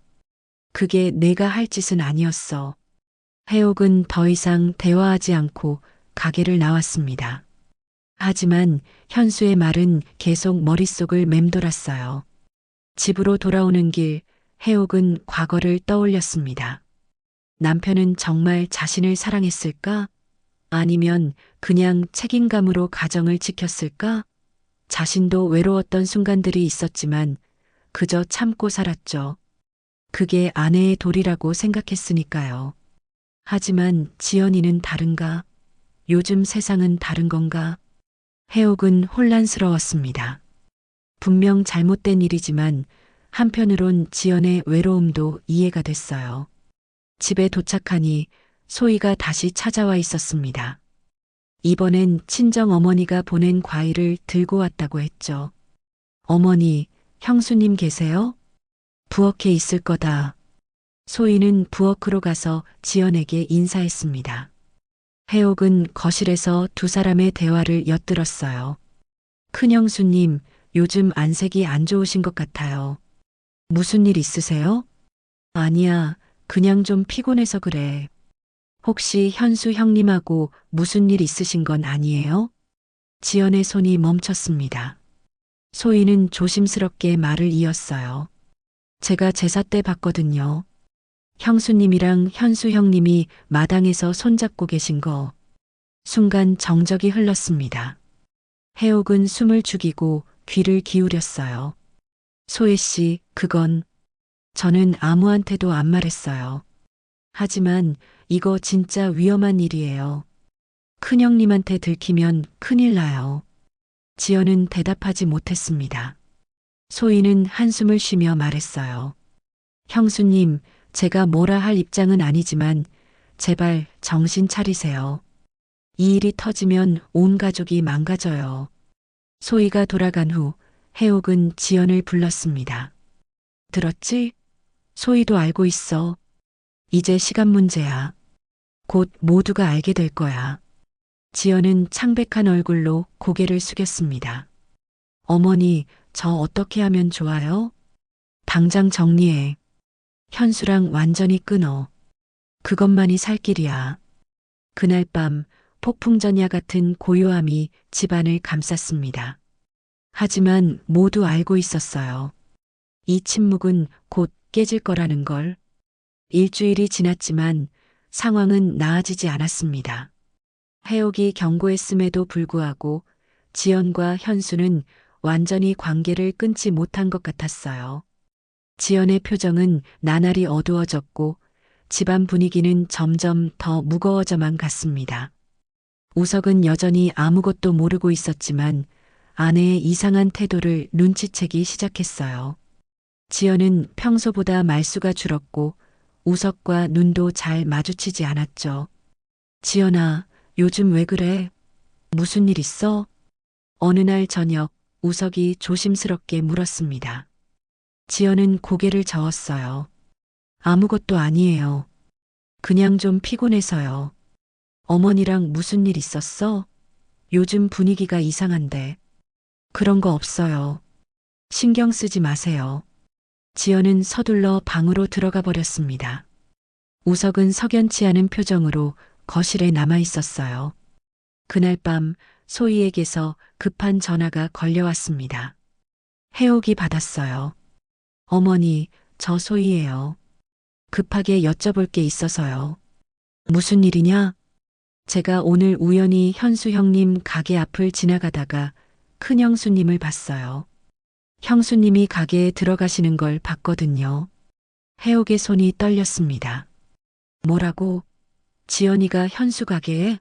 그게 내가 할 짓은 아니었어. 해옥은 더 이상 대화하지 않고 가게를 나왔습니다. 하지만 현수의 말은 계속 머릿속을 맴돌았어요. 집으로 돌아오는 길, 해옥은 과거를 떠올렸습니다. 남편은 정말 자신을 사랑했을까? 아니면 그냥 책임감으로 가정을 지켰을까? 자신도 외로웠던 순간들이 있었지만 그저 참고 살았죠. 그게 아내의 도리라고 생각했으니까요. 하지만 지연이는 다른가? 요즘 세상은 다른 건가? 해옥은 혼란스러웠습니다. 분명 잘못된 일이지만 한편으론 지연의 외로움도 이해가 됐어요. 집에 도착하니 소희가 다시 찾아와 있었습니다. 이번엔 친정 어머니가 보낸 과일을 들고 왔다고 했죠. 어머니, 형수님 계세요? 부엌에 있을 거다. 소희는 부엌으로 가서 지연에게 인사했습니다. 해옥은 거실에서 두 사람의 대화를 엿들었어요. 큰형수님, 요즘 안색이 안 좋으신 것 같아요. 무슨 일 있으세요? 아니야, 그냥 좀 피곤해서 그래. 혹시 현수 형님하고 무슨 일 있으신 건 아니에요? 지연의 손이 멈췄습니다. 소희는 조심스럽게 말을 이었어요. 제가 제사 때 봤거든요. 형수님이랑 현수 형님이 마당에서 손잡고 계신 거. 순간 정적이 흘렀습니다. 해옥은 숨을 죽이고 귀를 기울였어요. 소혜 씨, 그건 저는 아무한테도 안 말했어요. 하지만 이거 진짜 위험한 일이에요. 큰형님한테 들키면 큰일 나요. 지연은 대답하지 못했습니다. 소희는 한숨을 쉬며 말했어요. 형수님, 제가 뭐라 할 입장은 아니지만 제발 정신 차리세요. 이 일이 터지면 온 가족이 망가져요. 소희가 돌아간 후 해옥은 지연을 불렀습니다. 들었지? 소희도 알고 있어. 이제 시간 문제야. 곧 모두가 알게 될 거야. 지연은 창백한 얼굴로 고개를 숙였습니다. 어머니, 저 어떻게 하면 좋아요? 당장 정리해. 현수랑 완전히 끊어. 그것만이 살 길이야. 그날 밤 폭풍전야 같은 고요함이 집안을 감쌌습니다. 하지만 모두 알고 있었어요. 이 침묵은 곧 깨질 거라는 걸. 일주일이 지났지만 상황은 나아지지 않았습니다. 해옥이 경고했음에도 불구하고 지연과 현수는 완전히 관계를 끊지 못한 것 같았어요. 지연의 표정은 나날이 어두워졌고 집안 분위기는 점점 더 무거워져만 갔습니다. 우석은 여전히 아무것도 모르고 있었지만 아내의 이상한 태도를 눈치채기 시작했어요. 지연은 평소보다 말수가 줄었고 우석과 눈도 잘 마주치지 않았죠. 지연아, 요즘 왜 그래? 무슨 일 있어? 어느 날 저녁 우석이 조심스럽게 물었습니다. 지연은 고개를 저었어요. 아무것도 아니에요. 그냥 좀 피곤해서요. 어머니랑 무슨 일 있었어? 요즘 분위기가 이상한데. 그런 거 없어요. 신경 쓰지 마세요. 지연은 서둘러 방으로 들어가 버렸습니다. 우석은 석연치 않은 표정으로 거실에 남아 있었어요. 그날 밤 소희에게서 급한 전화가 걸려왔습니다. 해옥이 받았어요. 어머니, 저 소희예요. 급하게 여쭤볼 게 있어서요. 무슨 일이냐? 제가 오늘 우연히 현수 형님 가게 앞을 지나가다가 큰형수님을 봤어요. 형수님이 가게에 들어가시는 걸 봤거든요. 해옥의 손이 떨렸습니다. 뭐라고? 지연이가 현수 가게에?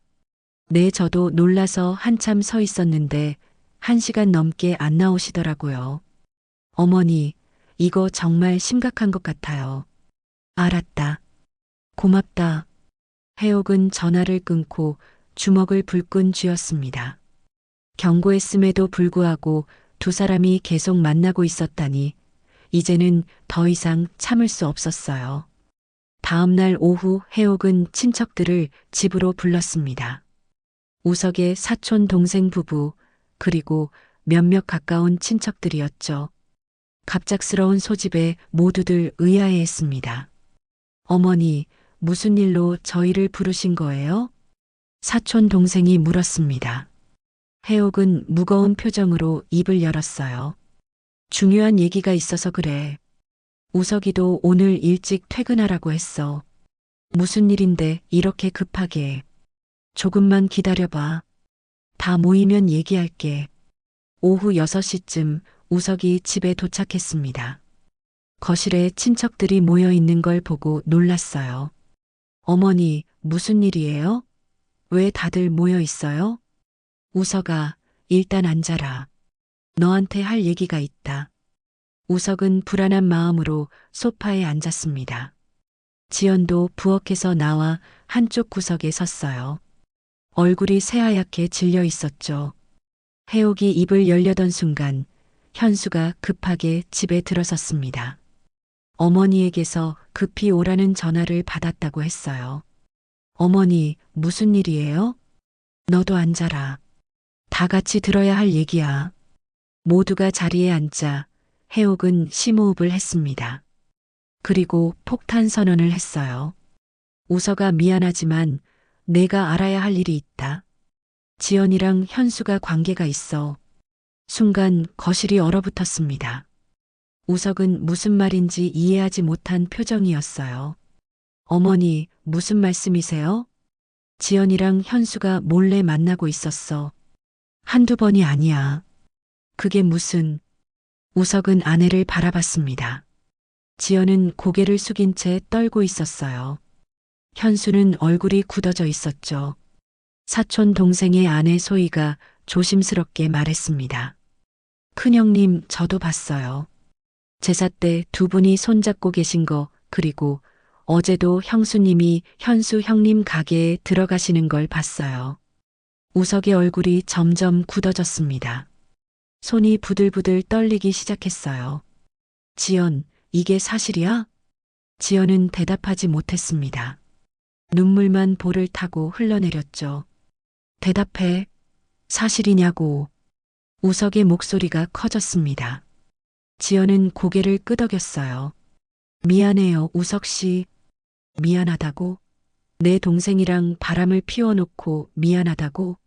네, 저도 놀라서 한참 서 있었는데 1시간 넘게 안 나오시더라고요. 어머니, 이거 정말 심각한 것 같아요. 알았다. 고맙다. 해옥은 전화를 끊고 주먹을 불끈 쥐었습니다. 경고했음에도 불구하고 두 사람이 계속 만나고 있었다니 이제는 더 이상 참을 수 없었어요. 다음 날 오후 해옥은 친척들을 집으로 불렀습니다. 우석의 사촌 동생 부부 그리고 몇몇 가까운 친척들이었죠. 갑작스러운 소집에 모두들 의아해했습니다. 어머니, 무슨 일로 저희를 부르신 거예요? 사촌 동생이 물었습니다. 해옥은 무거운 표정으로 입을 열었어요. 중요한 얘기가 있어서 그래. 우석이도 오늘 일찍 퇴근하라고 했어. 무슨 일인데 이렇게 급하게. 조금만 기다려봐. 다 모이면 얘기할게. 오후 6시쯤 우석이 집에 도착했습니다. 거실에 친척들이 모여 있는 걸 보고 놀랐어요. 어머니, 무슨 일이에요? 왜 다들 모여 있어요? 우석아, 일단 앉아라. 너한테 할 얘기가 있다. 우석은 불안한 마음으로 소파에 앉았습니다. 지연도 부엌에서 나와 한쪽 구석에 섰어요. 얼굴이 새하얗게 질려 있었죠. 해옥이 입을 열려던 순간 현수가 급하게 집에 들어섰습니다. 어머니에게서 급히 오라는 전화를 받았다고 했어요. 어머니, 무슨 일이에요? 너도 앉아라. 다 같이 들어야 할 얘기야. 모두가 자리에 앉자 해옥은 심호흡을 했습니다. 그리고 폭탄 선언을 했어요. 우석아, 미안하지만 내가 알아야 할 일이 있다. 지연이랑 현수가 관계가 있어. 순간 거실이 얼어붙었습니다. 우석은 무슨 말인지 이해하지 못한 표정이었어요. 어머니, 무슨 말씀이세요? 지연이랑 현수가 몰래 만나고 있었어. 한두 번이 아니야. 그게 무슨... 우석은 아내를 바라봤습니다. 지연은 고개를 숙인 채 떨고 있었어요. 현수는 얼굴이 굳어져 있었죠. 사촌 동생의 아내 소희가 조심스럽게 말했습니다. 큰형님, 저도 봤어요. 제사 때 두 분이 손잡고 계신 거, 그리고 어제도 형수님이 현수 형님 가게에 들어가시는 걸 봤어요. 우석의 얼굴이 점점 굳어졌습니다. 손이 부들부들 떨리기 시작했어요. 지연, 이게 사실이야? 지연은 대답하지 못했습니다. 눈물만 볼을 타고 흘러내렸죠. 대답해. 사실이냐고. 우석의 목소리가 커졌습니다. 지연은 고개를 끄덕였어요. 미안해요, 우석 씨. 미안하다고? 내 동생이랑 바람을 피워놓고 미안하다고?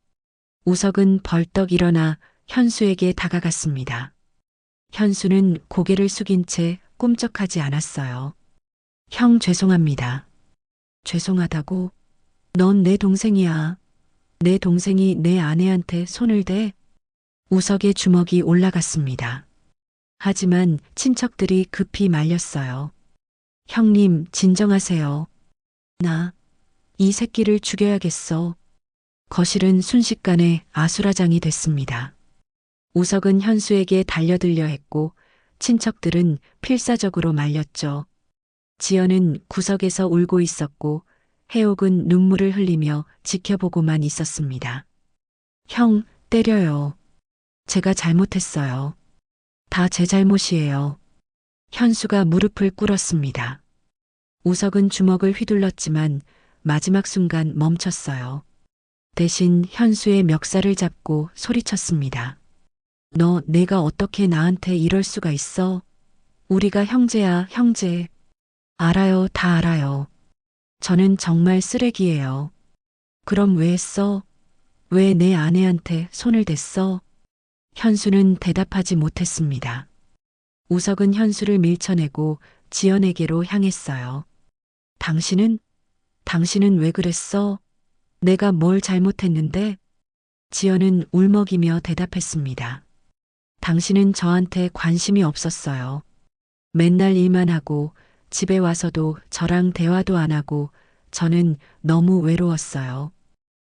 우석은 벌떡 일어나 현수에게 다가갔습니다. 현수는 고개를 숙인 채 꿈쩍하지 않았어요. 형, 죄송합니다. 죄송하다고? 넌 내 동생이야. 내 동생이 내 아내한테 손을 대? 우석의 주먹이 올라갔습니다. 하지만 친척들이 급히 말렸어요. 형님, 진정하세요. 나, 이 새끼를 죽여야겠어. 거실은 순식간에 아수라장이 됐습니다. 우석은 현수에게 달려들려 했고 친척들은 필사적으로 말렸죠. 지연은 구석에서 울고 있었고 해옥은 눈물을 흘리며 지켜보고만 있었습니다. 형, 때려요. 제가 잘못했어요. 다 제 잘못이에요. 현수가 무릎을 꿇었습니다. 우석은 주먹을 휘둘렀지만 마지막 순간 멈췄어요. 대신 현수의 멱살을 잡고 소리쳤습니다. 너, 내가 어떻게 나한테 이럴 수가 있어? 우리가 형제야, 형제. 알아요, 다 알아요. 저는 정말 쓰레기예요. 그럼 왜 했어? 왜 내 아내한테 손을 댔어? 현수는 대답하지 못했습니다. 우석은 현수를 밀쳐내고 지연에게로 향했어요. 당신은 왜 그랬어? 내가 뭘 잘못했는데? 지연은 울먹이며 대답했습니다. 당신은 저한테 관심이 없었어요. 맨날 일만 하고 집에 와서도 저랑 대화도 안 하고 저는 너무 외로웠어요.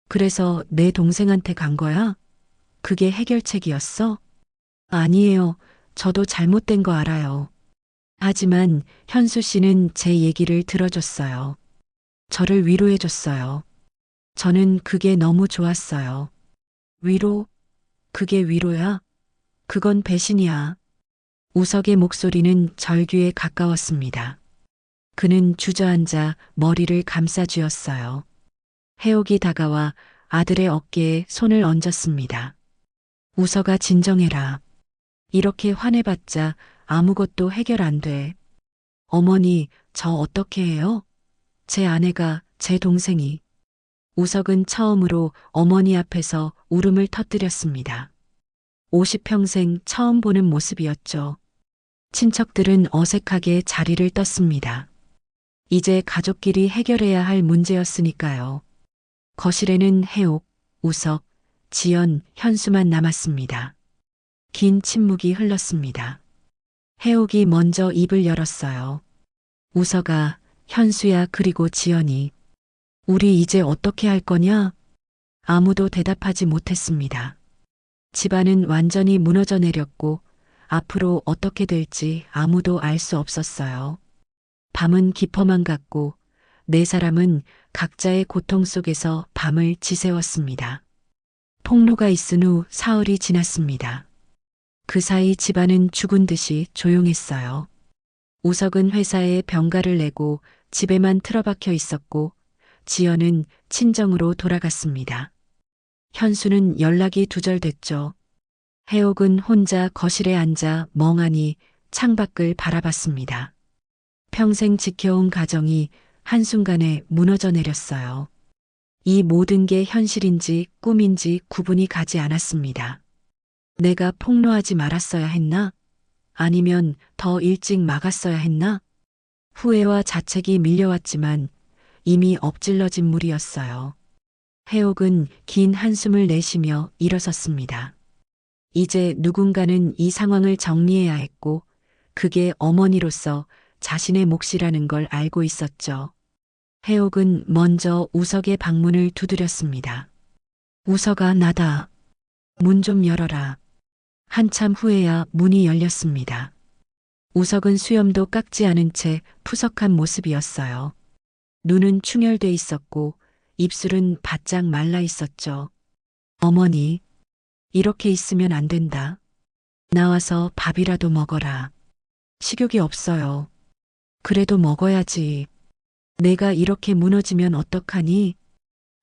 그래서 내 동생한테 간 거야? 그게 해결책이었어? 아니에요. 저도 잘못된 거 알아요. 하지만 현수 씨는 제 얘기를 들어줬어요. 저를 위로해줬어요. 저는 그게 너무 좋았어요. 위로? 그게 위로야? 그건 배신이야. 우석의 목소리는 절규에 가까웠습니다. 그는 주저앉아 머리를 감싸쥐었어요. 해옥이 다가와 아들의 어깨에 손을 얹었습니다. 우석아, 진정해라. 이렇게 화내봤자 아무것도 해결 안 돼. 어머니, 저 어떻게 해요? 제 아내가, 제 동생이. 우석은 처음으로 어머니 앞에서 울음을 터뜨렸습니다. 50평생 처음 보는 모습이었죠. 친척들은 어색하게 자리를 떴습니다. 이제 가족끼리 해결해야 할 문제였으니까요. 거실에는 해옥, 우석, 지연, 현수만 남았습니다. 긴 침묵이 흘렀습니다. 해옥이 먼저 입을 열었어요. 우석아, 현수야, 그리고 지연이. 우리 이제 어떻게 할 거냐? 아무도 대답하지 못했습니다. 집안은 완전히 무너져 내렸고 앞으로 어떻게 될지 아무도 알 수 없었어요. 밤은 깊어만 갔고 네 사람은 각자의 고통 속에서 밤을 지새웠습니다. 폭로가 있은 후 사흘이 지났습니다. 그 사이 집안은 죽은 듯이 조용했어요. 우석은 회사에 병가를 내고 집에만 틀어박혀 있었고 지연은 친정으로 돌아갔습니다. 현수는 연락이 두절됐죠. 해옥은 혼자 거실에 앉아 멍하니 창밖을 바라봤습니다. 평생 지켜온 가정이 한순간에 무너져 내렸어요. 이 모든 게 현실인지 꿈인지 구분이 가지 않았습니다. 내가 폭로하지 말았어야 했나? 아니면 더 일찍 막았어야 했나? 후회와 자책이 밀려왔지만 이미 엎질러진 물이었어요. 해옥은 긴 한숨을 내쉬며 일어섰습니다. 이제 누군가는 이 상황을 정리해야 했고 그게 어머니로서 자신의 몫이라는 걸 알고 있었죠. 해옥은 먼저 우석의 방문을 두드렸습니다. 우서가 나다. 문 좀 열어라. 한참 후에야 문이 열렸습니다. 우석은 수염도 깎지 않은 채 푸석한 모습이었어요. 눈은 충혈돼 있었고 입술은 바짝 말라 있었죠. 어머니, 이렇게 있으면 안 된다. 나와서 밥이라도 먹어라. 식욕이 없어요. 그래도 먹어야지. 내가 이렇게 무너지면 어떡하니?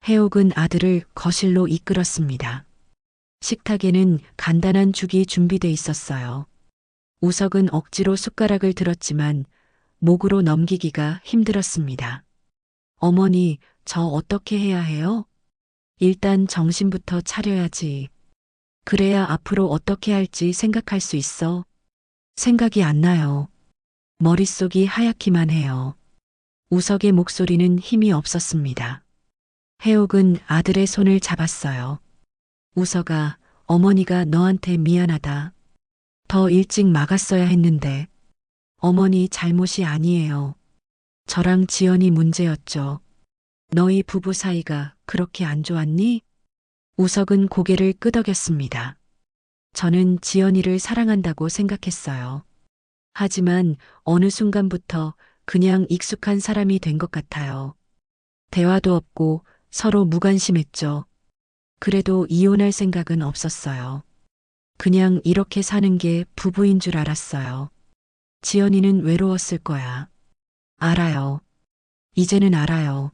해옥은 아들을 거실로 이끌었습니다. 식탁에는 간단한 죽이 준비돼 있었어요. 우석은 억지로 숟가락을 들었지만 목으로 넘기기가 힘들었습니다. 어머니, 저 어떻게 해야 해요? 일단 정신부터 차려야지. 그래야 앞으로 어떻게 할지 생각할 수 있어. 생각이 안 나요. 머릿속이 하얗기만 해요. 우석의 목소리는 힘이 없었습니다. 해옥은 아들의 손을 잡았어요. 우석아, 어머니가 너한테 미안하다. 더 일찍 막았어야 했는데. 어머니 잘못이 아니에요. 저랑 지연이 문제였죠. 너희 부부 사이가 그렇게 안 좋았니? 우석은 고개를 끄덕였습니다. 저는 지연이를 사랑한다고 생각했어요. 하지만 어느 순간부터 그냥 익숙한 사람이 된 것 같아요. 대화도 없고 서로 무관심했죠. 그래도 이혼할 생각은 없었어요. 그냥 이렇게 사는 게 부부인 줄 알았어요. 지연이는 외로웠을 거야. 알아요. 이제는 알아요.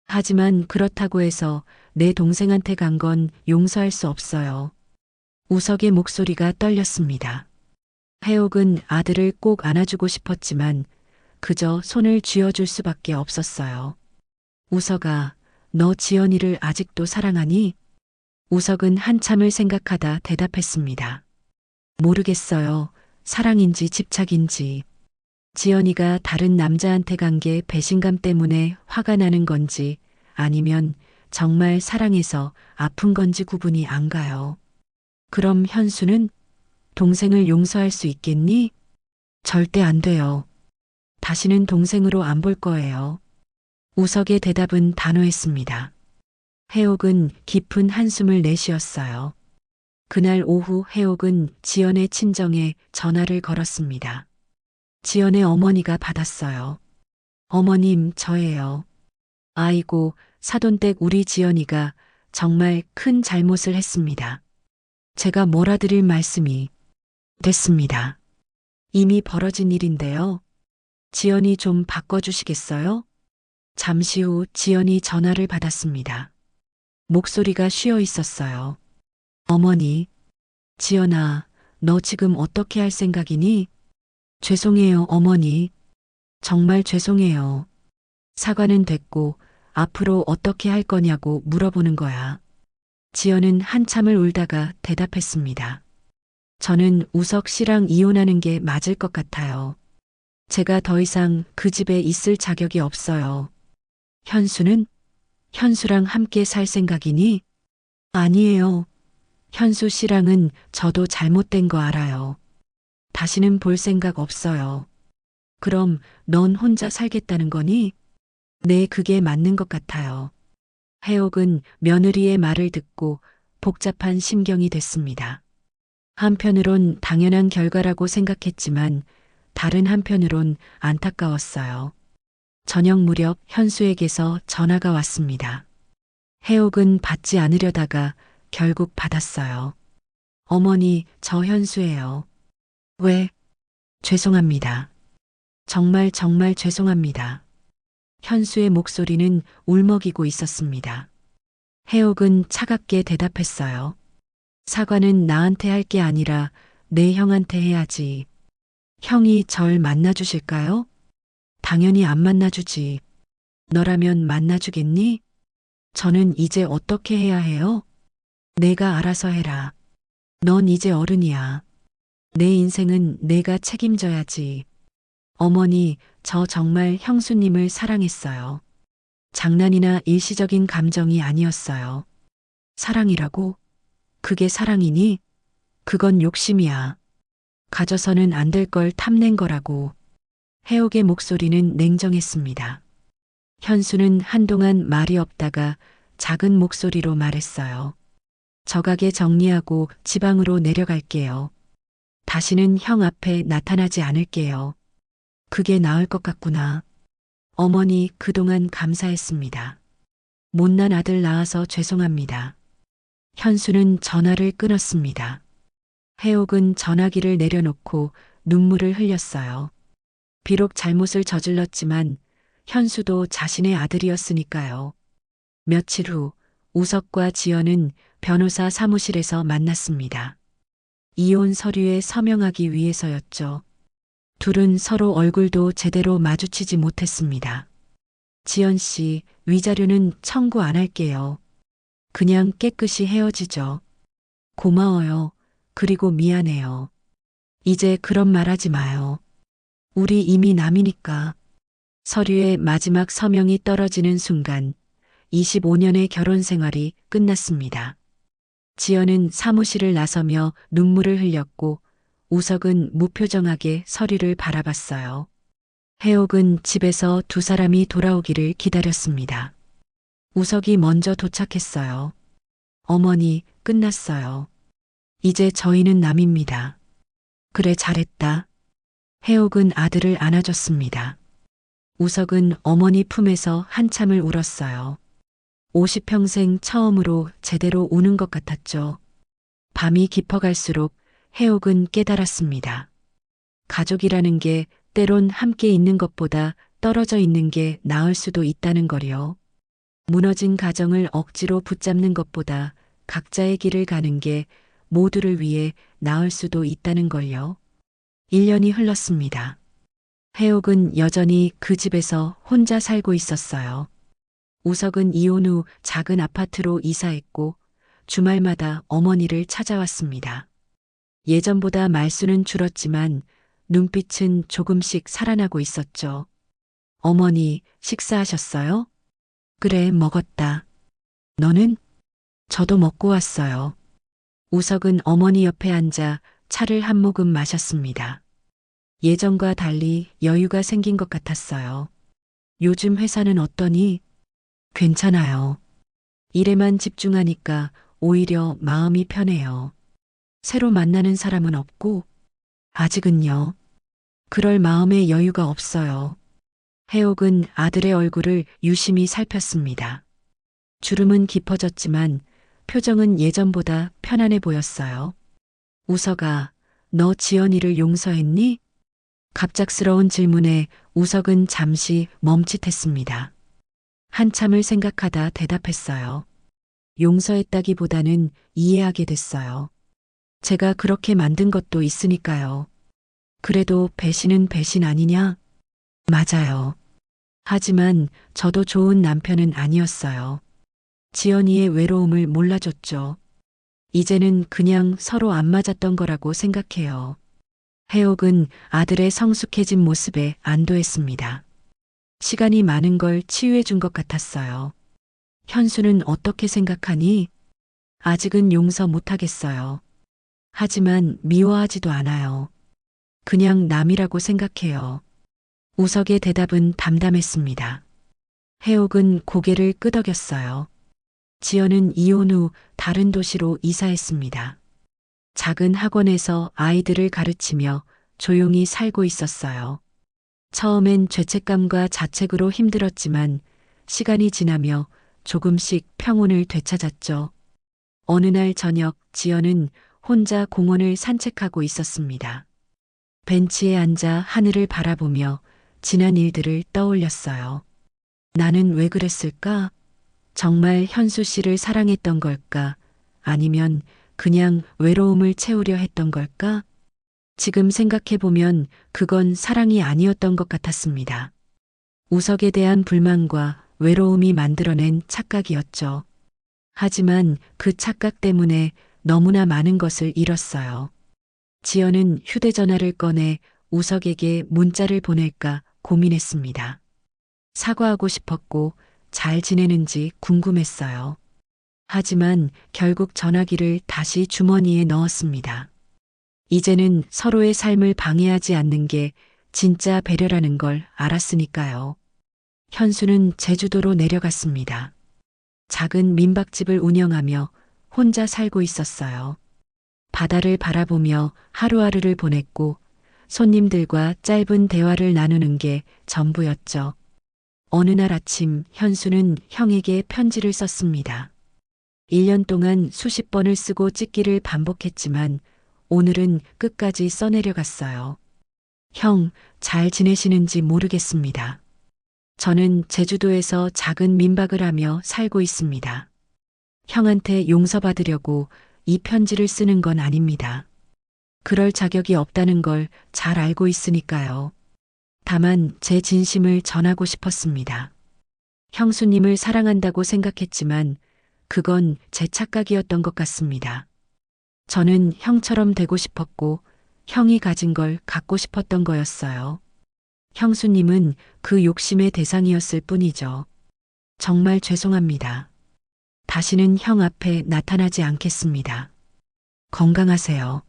하지만 그렇다고 해서 내 동생한테 간 건 용서할 수 없어요. 우석의 목소리가 떨렸습니다. 해옥은 아들을 꼭 안아주고 싶었지만 그저 손을 쥐어줄 수밖에 없었어요. 우석아, 너 지연이를 아직도 사랑하니? 우석은 한참을 생각하다 대답했습니다. 모르겠어요. 사랑인지 집착인지. 지연이가 다른 남자한테 간 게 배신감 때문에 화가 나는 건지 아니면 정말 사랑해서 아픈 건지 구분이 안 가요. 그럼 현수는 동생을 용서할 수 있겠니? 절대 안 돼요. 다시는 동생으로 안 볼 거예요. 우석의 대답은 단호했습니다. 해옥은 깊은 한숨을 내쉬었어요. 그날 오후 해옥은 지연의 친정에 전화를 걸었습니다. 지연의 어머니가 받았어요. 어머님, 저예요. 아이고, 사돈댁 우리 지연이가 정말 큰 잘못을 했습니다. 제가 몰아드릴 말씀이 됐습니다. 이미 벌어진 일인데요. 지연이 좀 바꿔주시겠어요? 잠시 후 지연이 전화를 받았습니다. 목소리가 쉬어 있었어요. 어머니, 지연아, 너 지금 어떻게 할 생각이니? 죄송해요, 어머니. 정말 죄송해요. 사과는 됐고 앞으로 어떻게 할 거냐고 물어보는 거야. 지연은 한참을 울다가 대답했습니다. 저는 우석 씨랑 이혼하는 게 맞을 것 같아요. 제가 더 이상 그 집에 있을 자격이 없어요. 현수는? 현수랑 함께 살 생각이니? 아니에요. 현수 씨랑은 저도 잘못된 거 알아요. 다시는 볼 생각 없어요. 그럼 넌 혼자 살겠다는 거니? 네, 그게 맞는 것 같아요. 해옥은 며느리의 말을 듣고 복잡한 심경이 됐습니다. 한편으론 당연한 결과라고 생각했지만 다른 한편으론 안타까웠어요. 저녁 무렵 현수에게서 전화가 왔습니다. 해옥은 받지 않으려다가 결국 받았어요. 어머니, 저 현수예요. 왜? 죄송합니다. 정말 정말 죄송합니다. 현수의 목소리는 울먹이고 있었습니다. 해옥은 차갑게 대답했어요. 사과는 나한테 할 게 아니라 내 형한테 해야지. 형이 절 만나주실까요? 당연히 안 만나주지. 너라면 만나주겠니? 저는 이제 어떻게 해야 해요? 내가 알아서 해라. 넌 이제 어른이야. 내 인생은 내가 책임져야지. 어머니, 저 정말 형수님을 사랑했어요. 장난이나 일시적인 감정이 아니었어요. 사랑이라고? 그게 사랑이니? 그건 욕심이야. 가져서는 안 될 걸 탐낸 거라고. 해옥의 목소리는 냉정했습니다. 현수는 한동안 말이 없다가 작은 목소리로 말했어요. 저 가게 정리하고 지방으로 내려갈게요. 다시는 형 앞에 나타나지 않을게요. 그게 나을 것 같구나. 어머니 그동안 감사했습니다. 못난 아들 낳아서 죄송합니다. 현수는 전화를 끊었습니다. 해옥은 전화기를 내려놓고 눈물을 흘렸어요. 비록 잘못을 저질렀지만 현수도 자신의 아들이었으니까요. 며칠 후 우석과 지연은 변호사 사무실에서 만났습니다. 이혼 서류에 서명하기 위해서였죠. 둘은 서로 얼굴도 제대로 마주치지 못했습니다. 지연 씨, 위자료는 청구 안 할게요. 그냥 깨끗이 헤어지죠. 고마워요. 그리고 미안해요. 이제 그런 말 하지 마요. 우리 이미 남이니까. 서류의 마지막 서명이 떨어지는 순간 25년의 결혼 생활이 끝났습니다. 지연은 사무실을 나서며 눈물을 흘렸고 우석은 무표정하게 서류를 바라봤어요. 해옥은 집에서 두 사람이 돌아오기를 기다렸습니다. 우석이 먼저 도착했어요. 어머니, 끝났어요. 이제 저희는 남입니다. 그래, 잘했다. 해옥은 아들을 안아줬습니다. 우석은 어머니 품에서 한참을 울었어요. 50평생 처음으로 제대로 우는 것 같았죠. 밤이 깊어갈수록 해옥은 깨달았습니다. 가족이라는 게 때론 함께 있는 것보다 떨어져 있는 게 나을 수도 있다는 거요. 무너진 가정을 억지로 붙잡는 것보다 각자의 길을 가는 게 모두를 위해 나을 수도 있다는 걸요. 1년이 흘렀습니다. 해옥은 여전히 그 집에서 혼자 살고 있었어요. 우석은 이혼 후 작은 아파트로 이사했고 주말마다 어머니를 찾아왔습니다. 예전보다 말수는 줄었지만 눈빛은 조금씩 살아나고 있었죠. 어머니, 식사하셨어요? 그래, 먹었다. 너는? 저도 먹고 왔어요. 우석은 어머니 옆에 앉아 차를 한 모금 마셨습니다. 예전과 달리 여유가 생긴 것 같았어요. 요즘 회사는 어떠니? 괜찮아요. 일에만 집중하니까 오히려 마음이 편해요. 새로 만나는 사람은 없고, 아직은요. 그럴 마음의 여유가 없어요. 해옥은 아들의 얼굴을 유심히 살폈습니다. 주름은 깊어졌지만 표정은 예전보다 편안해 보였어요. 우석아, 너 지연이를 용서했니? 갑작스러운 질문에 우석은 잠시 멈칫했습니다. 한참을 생각하다 대답했어요. 용서했다기보다는 이해하게 됐어요. 제가 그렇게 만든 것도 있으니까요. 그래도 배신은 배신 아니냐? 맞아요. 하지만 저도 좋은 남편은 아니었어요. 지연이의 외로움을 몰라줬죠. 이제는 그냥 서로 안 맞았던 거라고 생각해요. 해옥은 아들의 성숙해진 모습에 안도했습니다. 시간이 많은 걸 치유해 준 것 같았어요. 현수는 어떻게 생각하니? 아직은 용서 못하겠어요. 하지만 미워하지도 않아요. 그냥 남이라고 생각해요. 우석의 대답은 담담했습니다. 해옥은 고개를 끄덕였어요. 지연은 이혼 후 다른 도시로 이사했습니다. 작은 학원에서 아이들을 가르치며 조용히 살고 있었어요. 처음엔 죄책감과 자책으로 힘들었지만 시간이 지나며 조금씩 평온을 되찾았죠. 어느 날 저녁 지연은 혼자 공원을 산책하고 있었습니다. 벤치에 앉아 하늘을 바라보며 지난 일들을 떠올렸어요. 나는 왜 그랬을까? 정말 현수 씨를 사랑했던 걸까? 아니면 그냥 외로움을 채우려 했던 걸까? 지금 생각해보면 그건 사랑이 아니었던 것 같았습니다. 우석에 대한 불만과 외로움이 만들어낸 착각이었죠. 하지만 그 착각 때문에 너무나 많은 것을 잃었어요. 지연은 휴대전화를 꺼내 우석에게 문자를 보낼까 고민했습니다. 사과하고 싶었고 잘 지내는지 궁금했어요. 하지만 결국 전화기를 다시 주머니에 넣었습니다. 이제는 서로의 삶을 방해하지 않는 게 진짜 배려라는 걸 알았으니까요. 현수는 제주도로 내려갔습니다. 작은 민박집을 운영하며 혼자 살고 있었어요. 바다를 바라보며 하루하루를 보냈고 손님들과 짧은 대화를 나누는 게 전부였죠. 어느 날 아침 현수는 형에게 편지를 썼습니다. 1년 동안 수십 번을 쓰고 찍기를 반복했지만 오늘은 끝까지 써내려갔어요. 형, 잘 지내시는지 모르겠습니다. 저는 제주도에서 작은 민박을 하며 살고 있습니다. 형한테 용서받으려고 이 편지를 쓰는 건 아닙니다. 그럴 자격이 없다는 걸 잘 알고 있으니까요. 다만 제 진심을 전하고 싶었습니다. 형수님을 사랑한다고 생각했지만 그건 제 착각이었던 것 같습니다. 저는 형처럼 되고 싶었고 형이 가진 걸 갖고 싶었던 거였어요. 형수님은 그 욕심의 대상이었을 뿐이죠. 정말 죄송합니다. 다시는 형 앞에 나타나지 않겠습니다. 건강하세요.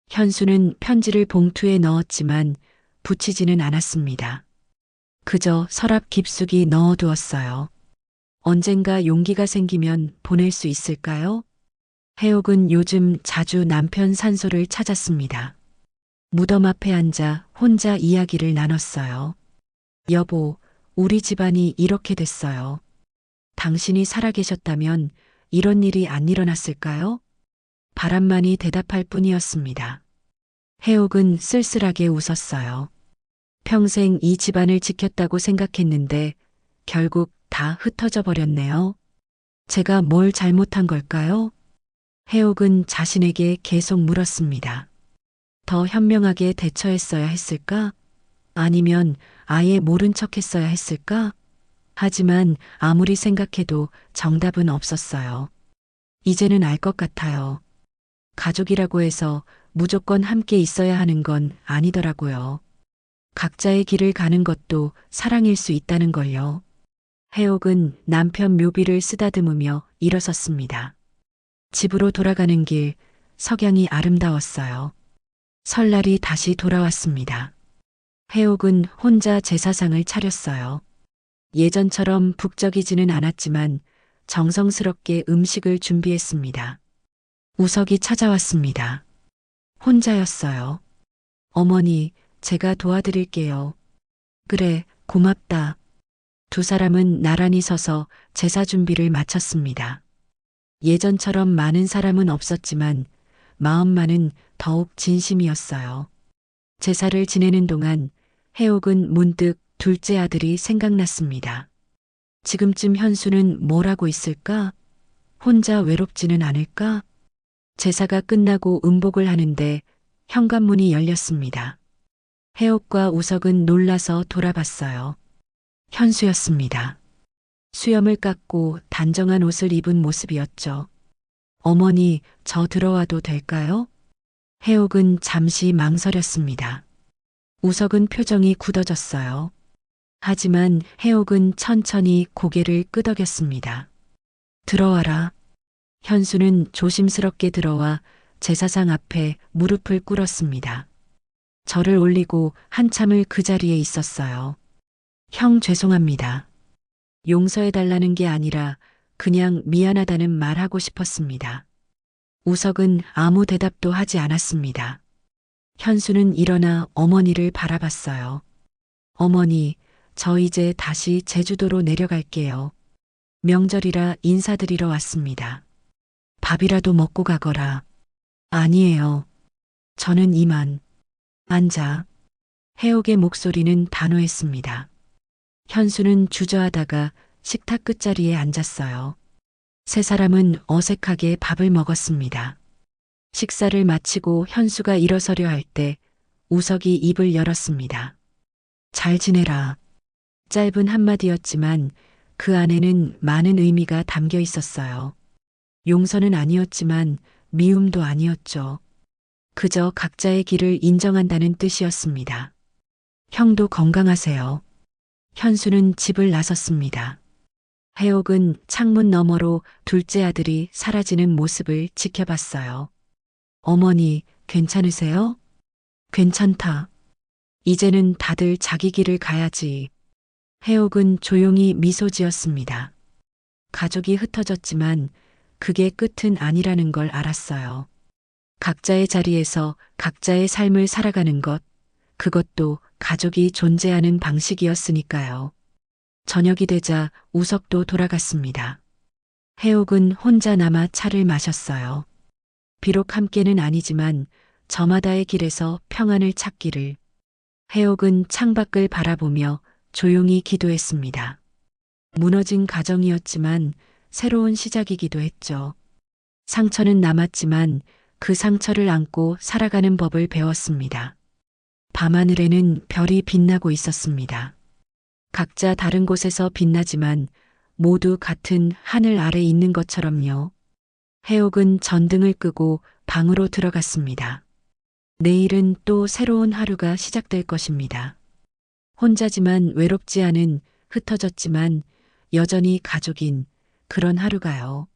현수는 편지를 봉투에 넣었지만 붙이지는 않았습니다. 그저 서랍 깊숙이 넣어두었어요. 언젠가 용기가 생기면 보낼 수 있을까요? 해옥은 요즘 자주 남편 산소를 찾았습니다. 무덤 앞에 앉아 혼자 이야기를 나눴어요. 여보, 우리 집안이 이렇게 됐어요. 당신이 살아계셨다면 이런 일이 안 일어났을까요? 바람만이 대답할 뿐이었습니다. 해옥은 쓸쓸하게 웃었어요. 평생 이 집안을 지켰다고 생각했는데 결국 다 흩어져 버렸네요. 제가 뭘 잘못한 걸까요? 해옥은 자신에게 계속 물었습니다. 더 현명하게 대처했어야 했을까? 아니면 아예 모른 척 했어야 했을까? 하지만 아무리 생각해도 정답은 없었어요. 이제는 알 것 같아요. 가족이라고 해서 무조건 함께 있어야 하는 건 아니더라고요. 각자의 길을 가는 것도 사랑일 수 있다는 걸요. 해옥은 남편 묘비를 쓰다듬으며 일어섰습니다. 집으로 돌아가는 길, 석양이 아름다웠어요. 설날이 다시 돌아왔습니다. 해옥은 혼자 제사상을 차렸어요. 예전처럼 북적이지는 않았지만 정성스럽게 음식을 준비했습니다. 우석이 찾아왔습니다. 혼자였어요. 어머니, 제가 도와드릴게요. 그래, 고맙다. 두 사람은 나란히 서서 제사 준비를 마쳤습니다. 예전처럼 많은 사람은 없었지만 마음만은 더욱 진심이었어요. 제사를 지내는 동안 해옥은 문득 둘째 아들이 생각났습니다. 지금쯤 현수는 뭘 하고 있을까? 혼자 외롭지는 않을까? 제사가 끝나고 음복을 하는데 현관문이 열렸습니다. 해옥과 우석은 놀라서 돌아봤어요. 현수였습니다. 수염을 깎고 단정한 옷을 입은 모습이었죠. 어머니, 저 들어와도 될까요? 해옥은 잠시 망설였습니다. 우석은 표정이 굳어졌어요. 하지만 해옥은 천천히 고개를 끄덕였습니다. 들어와라. 현수는 조심스럽게 들어와 제사상 앞에 무릎을 꿇었습니다. 절을 올리고 한참을 그 자리에 있었어요. 형 죄송합니다. 용서해달라는 게 아니라 그냥 미안하다는 말하고 싶었습니다. 우석은 아무 대답도 하지 않았습니다. 현수는 일어나 어머니를 바라봤어요. 어머니, 저 이제 다시 제주도로 내려갈게요. 명절이라 인사드리러 왔습니다. 밥이라도 먹고 가거라. 아니에요. 저는 이만. 앉아. 해옥의 목소리는 단호했습니다. 현수는 주저하다가 식탁 끝자리에 앉았어요. 세 사람은 어색하게 밥을 먹었습니다. 식사를 마치고 현수가 일어서려 할 때 우석이 입을 열었습니다. 잘 지내라. 짧은 한마디였지만 그 안에는 많은 의미가 담겨 있었어요. 용서는 아니었지만 미움도 아니었죠. 그저 각자의 길을 인정한다는 뜻이었습니다. 형도 건강하세요. 현수는 집을 나섰습니다. 해옥은 창문 너머로 둘째 아들이 사라지는 모습을 지켜봤어요. 어머니, 괜찮으세요? 괜찮다. 이제는 다들 자기 길을 가야지. 해옥은 조용히 미소 지었습니다. 가족이 흩어졌지만 그게 끝은 아니라는 걸 알았어요. 각자의 자리에서 각자의 삶을 살아가는 것, 그것도 가족이 존재하는 방식이었으니까요. 저녁이 되자 우석도 돌아갔습니다. 해옥은 혼자 남아 차를 마셨어요. 비록 함께는 아니지만 저마다의 길에서 평안을 찾기를. 해옥은 창밖을 바라보며 조용히 기도했습니다. 무너진 가정이었지만 새로운 시작이기도 했죠. 상처는 남았지만 그 상처를 안고 살아가는 법을 배웠습니다. 밤하늘에는 별이 빛나고 있었습니다. 각자 다른 곳에서 빛나지만 모두 같은 하늘 아래 있는 것처럼요. 해옥은 전등을 끄고 방으로 들어갔습니다. 내일은 또 새로운 하루가 시작될 것입니다. 혼자지만 외롭지 않은, 흩어졌지만 여전히 가족인 그런 하루가요.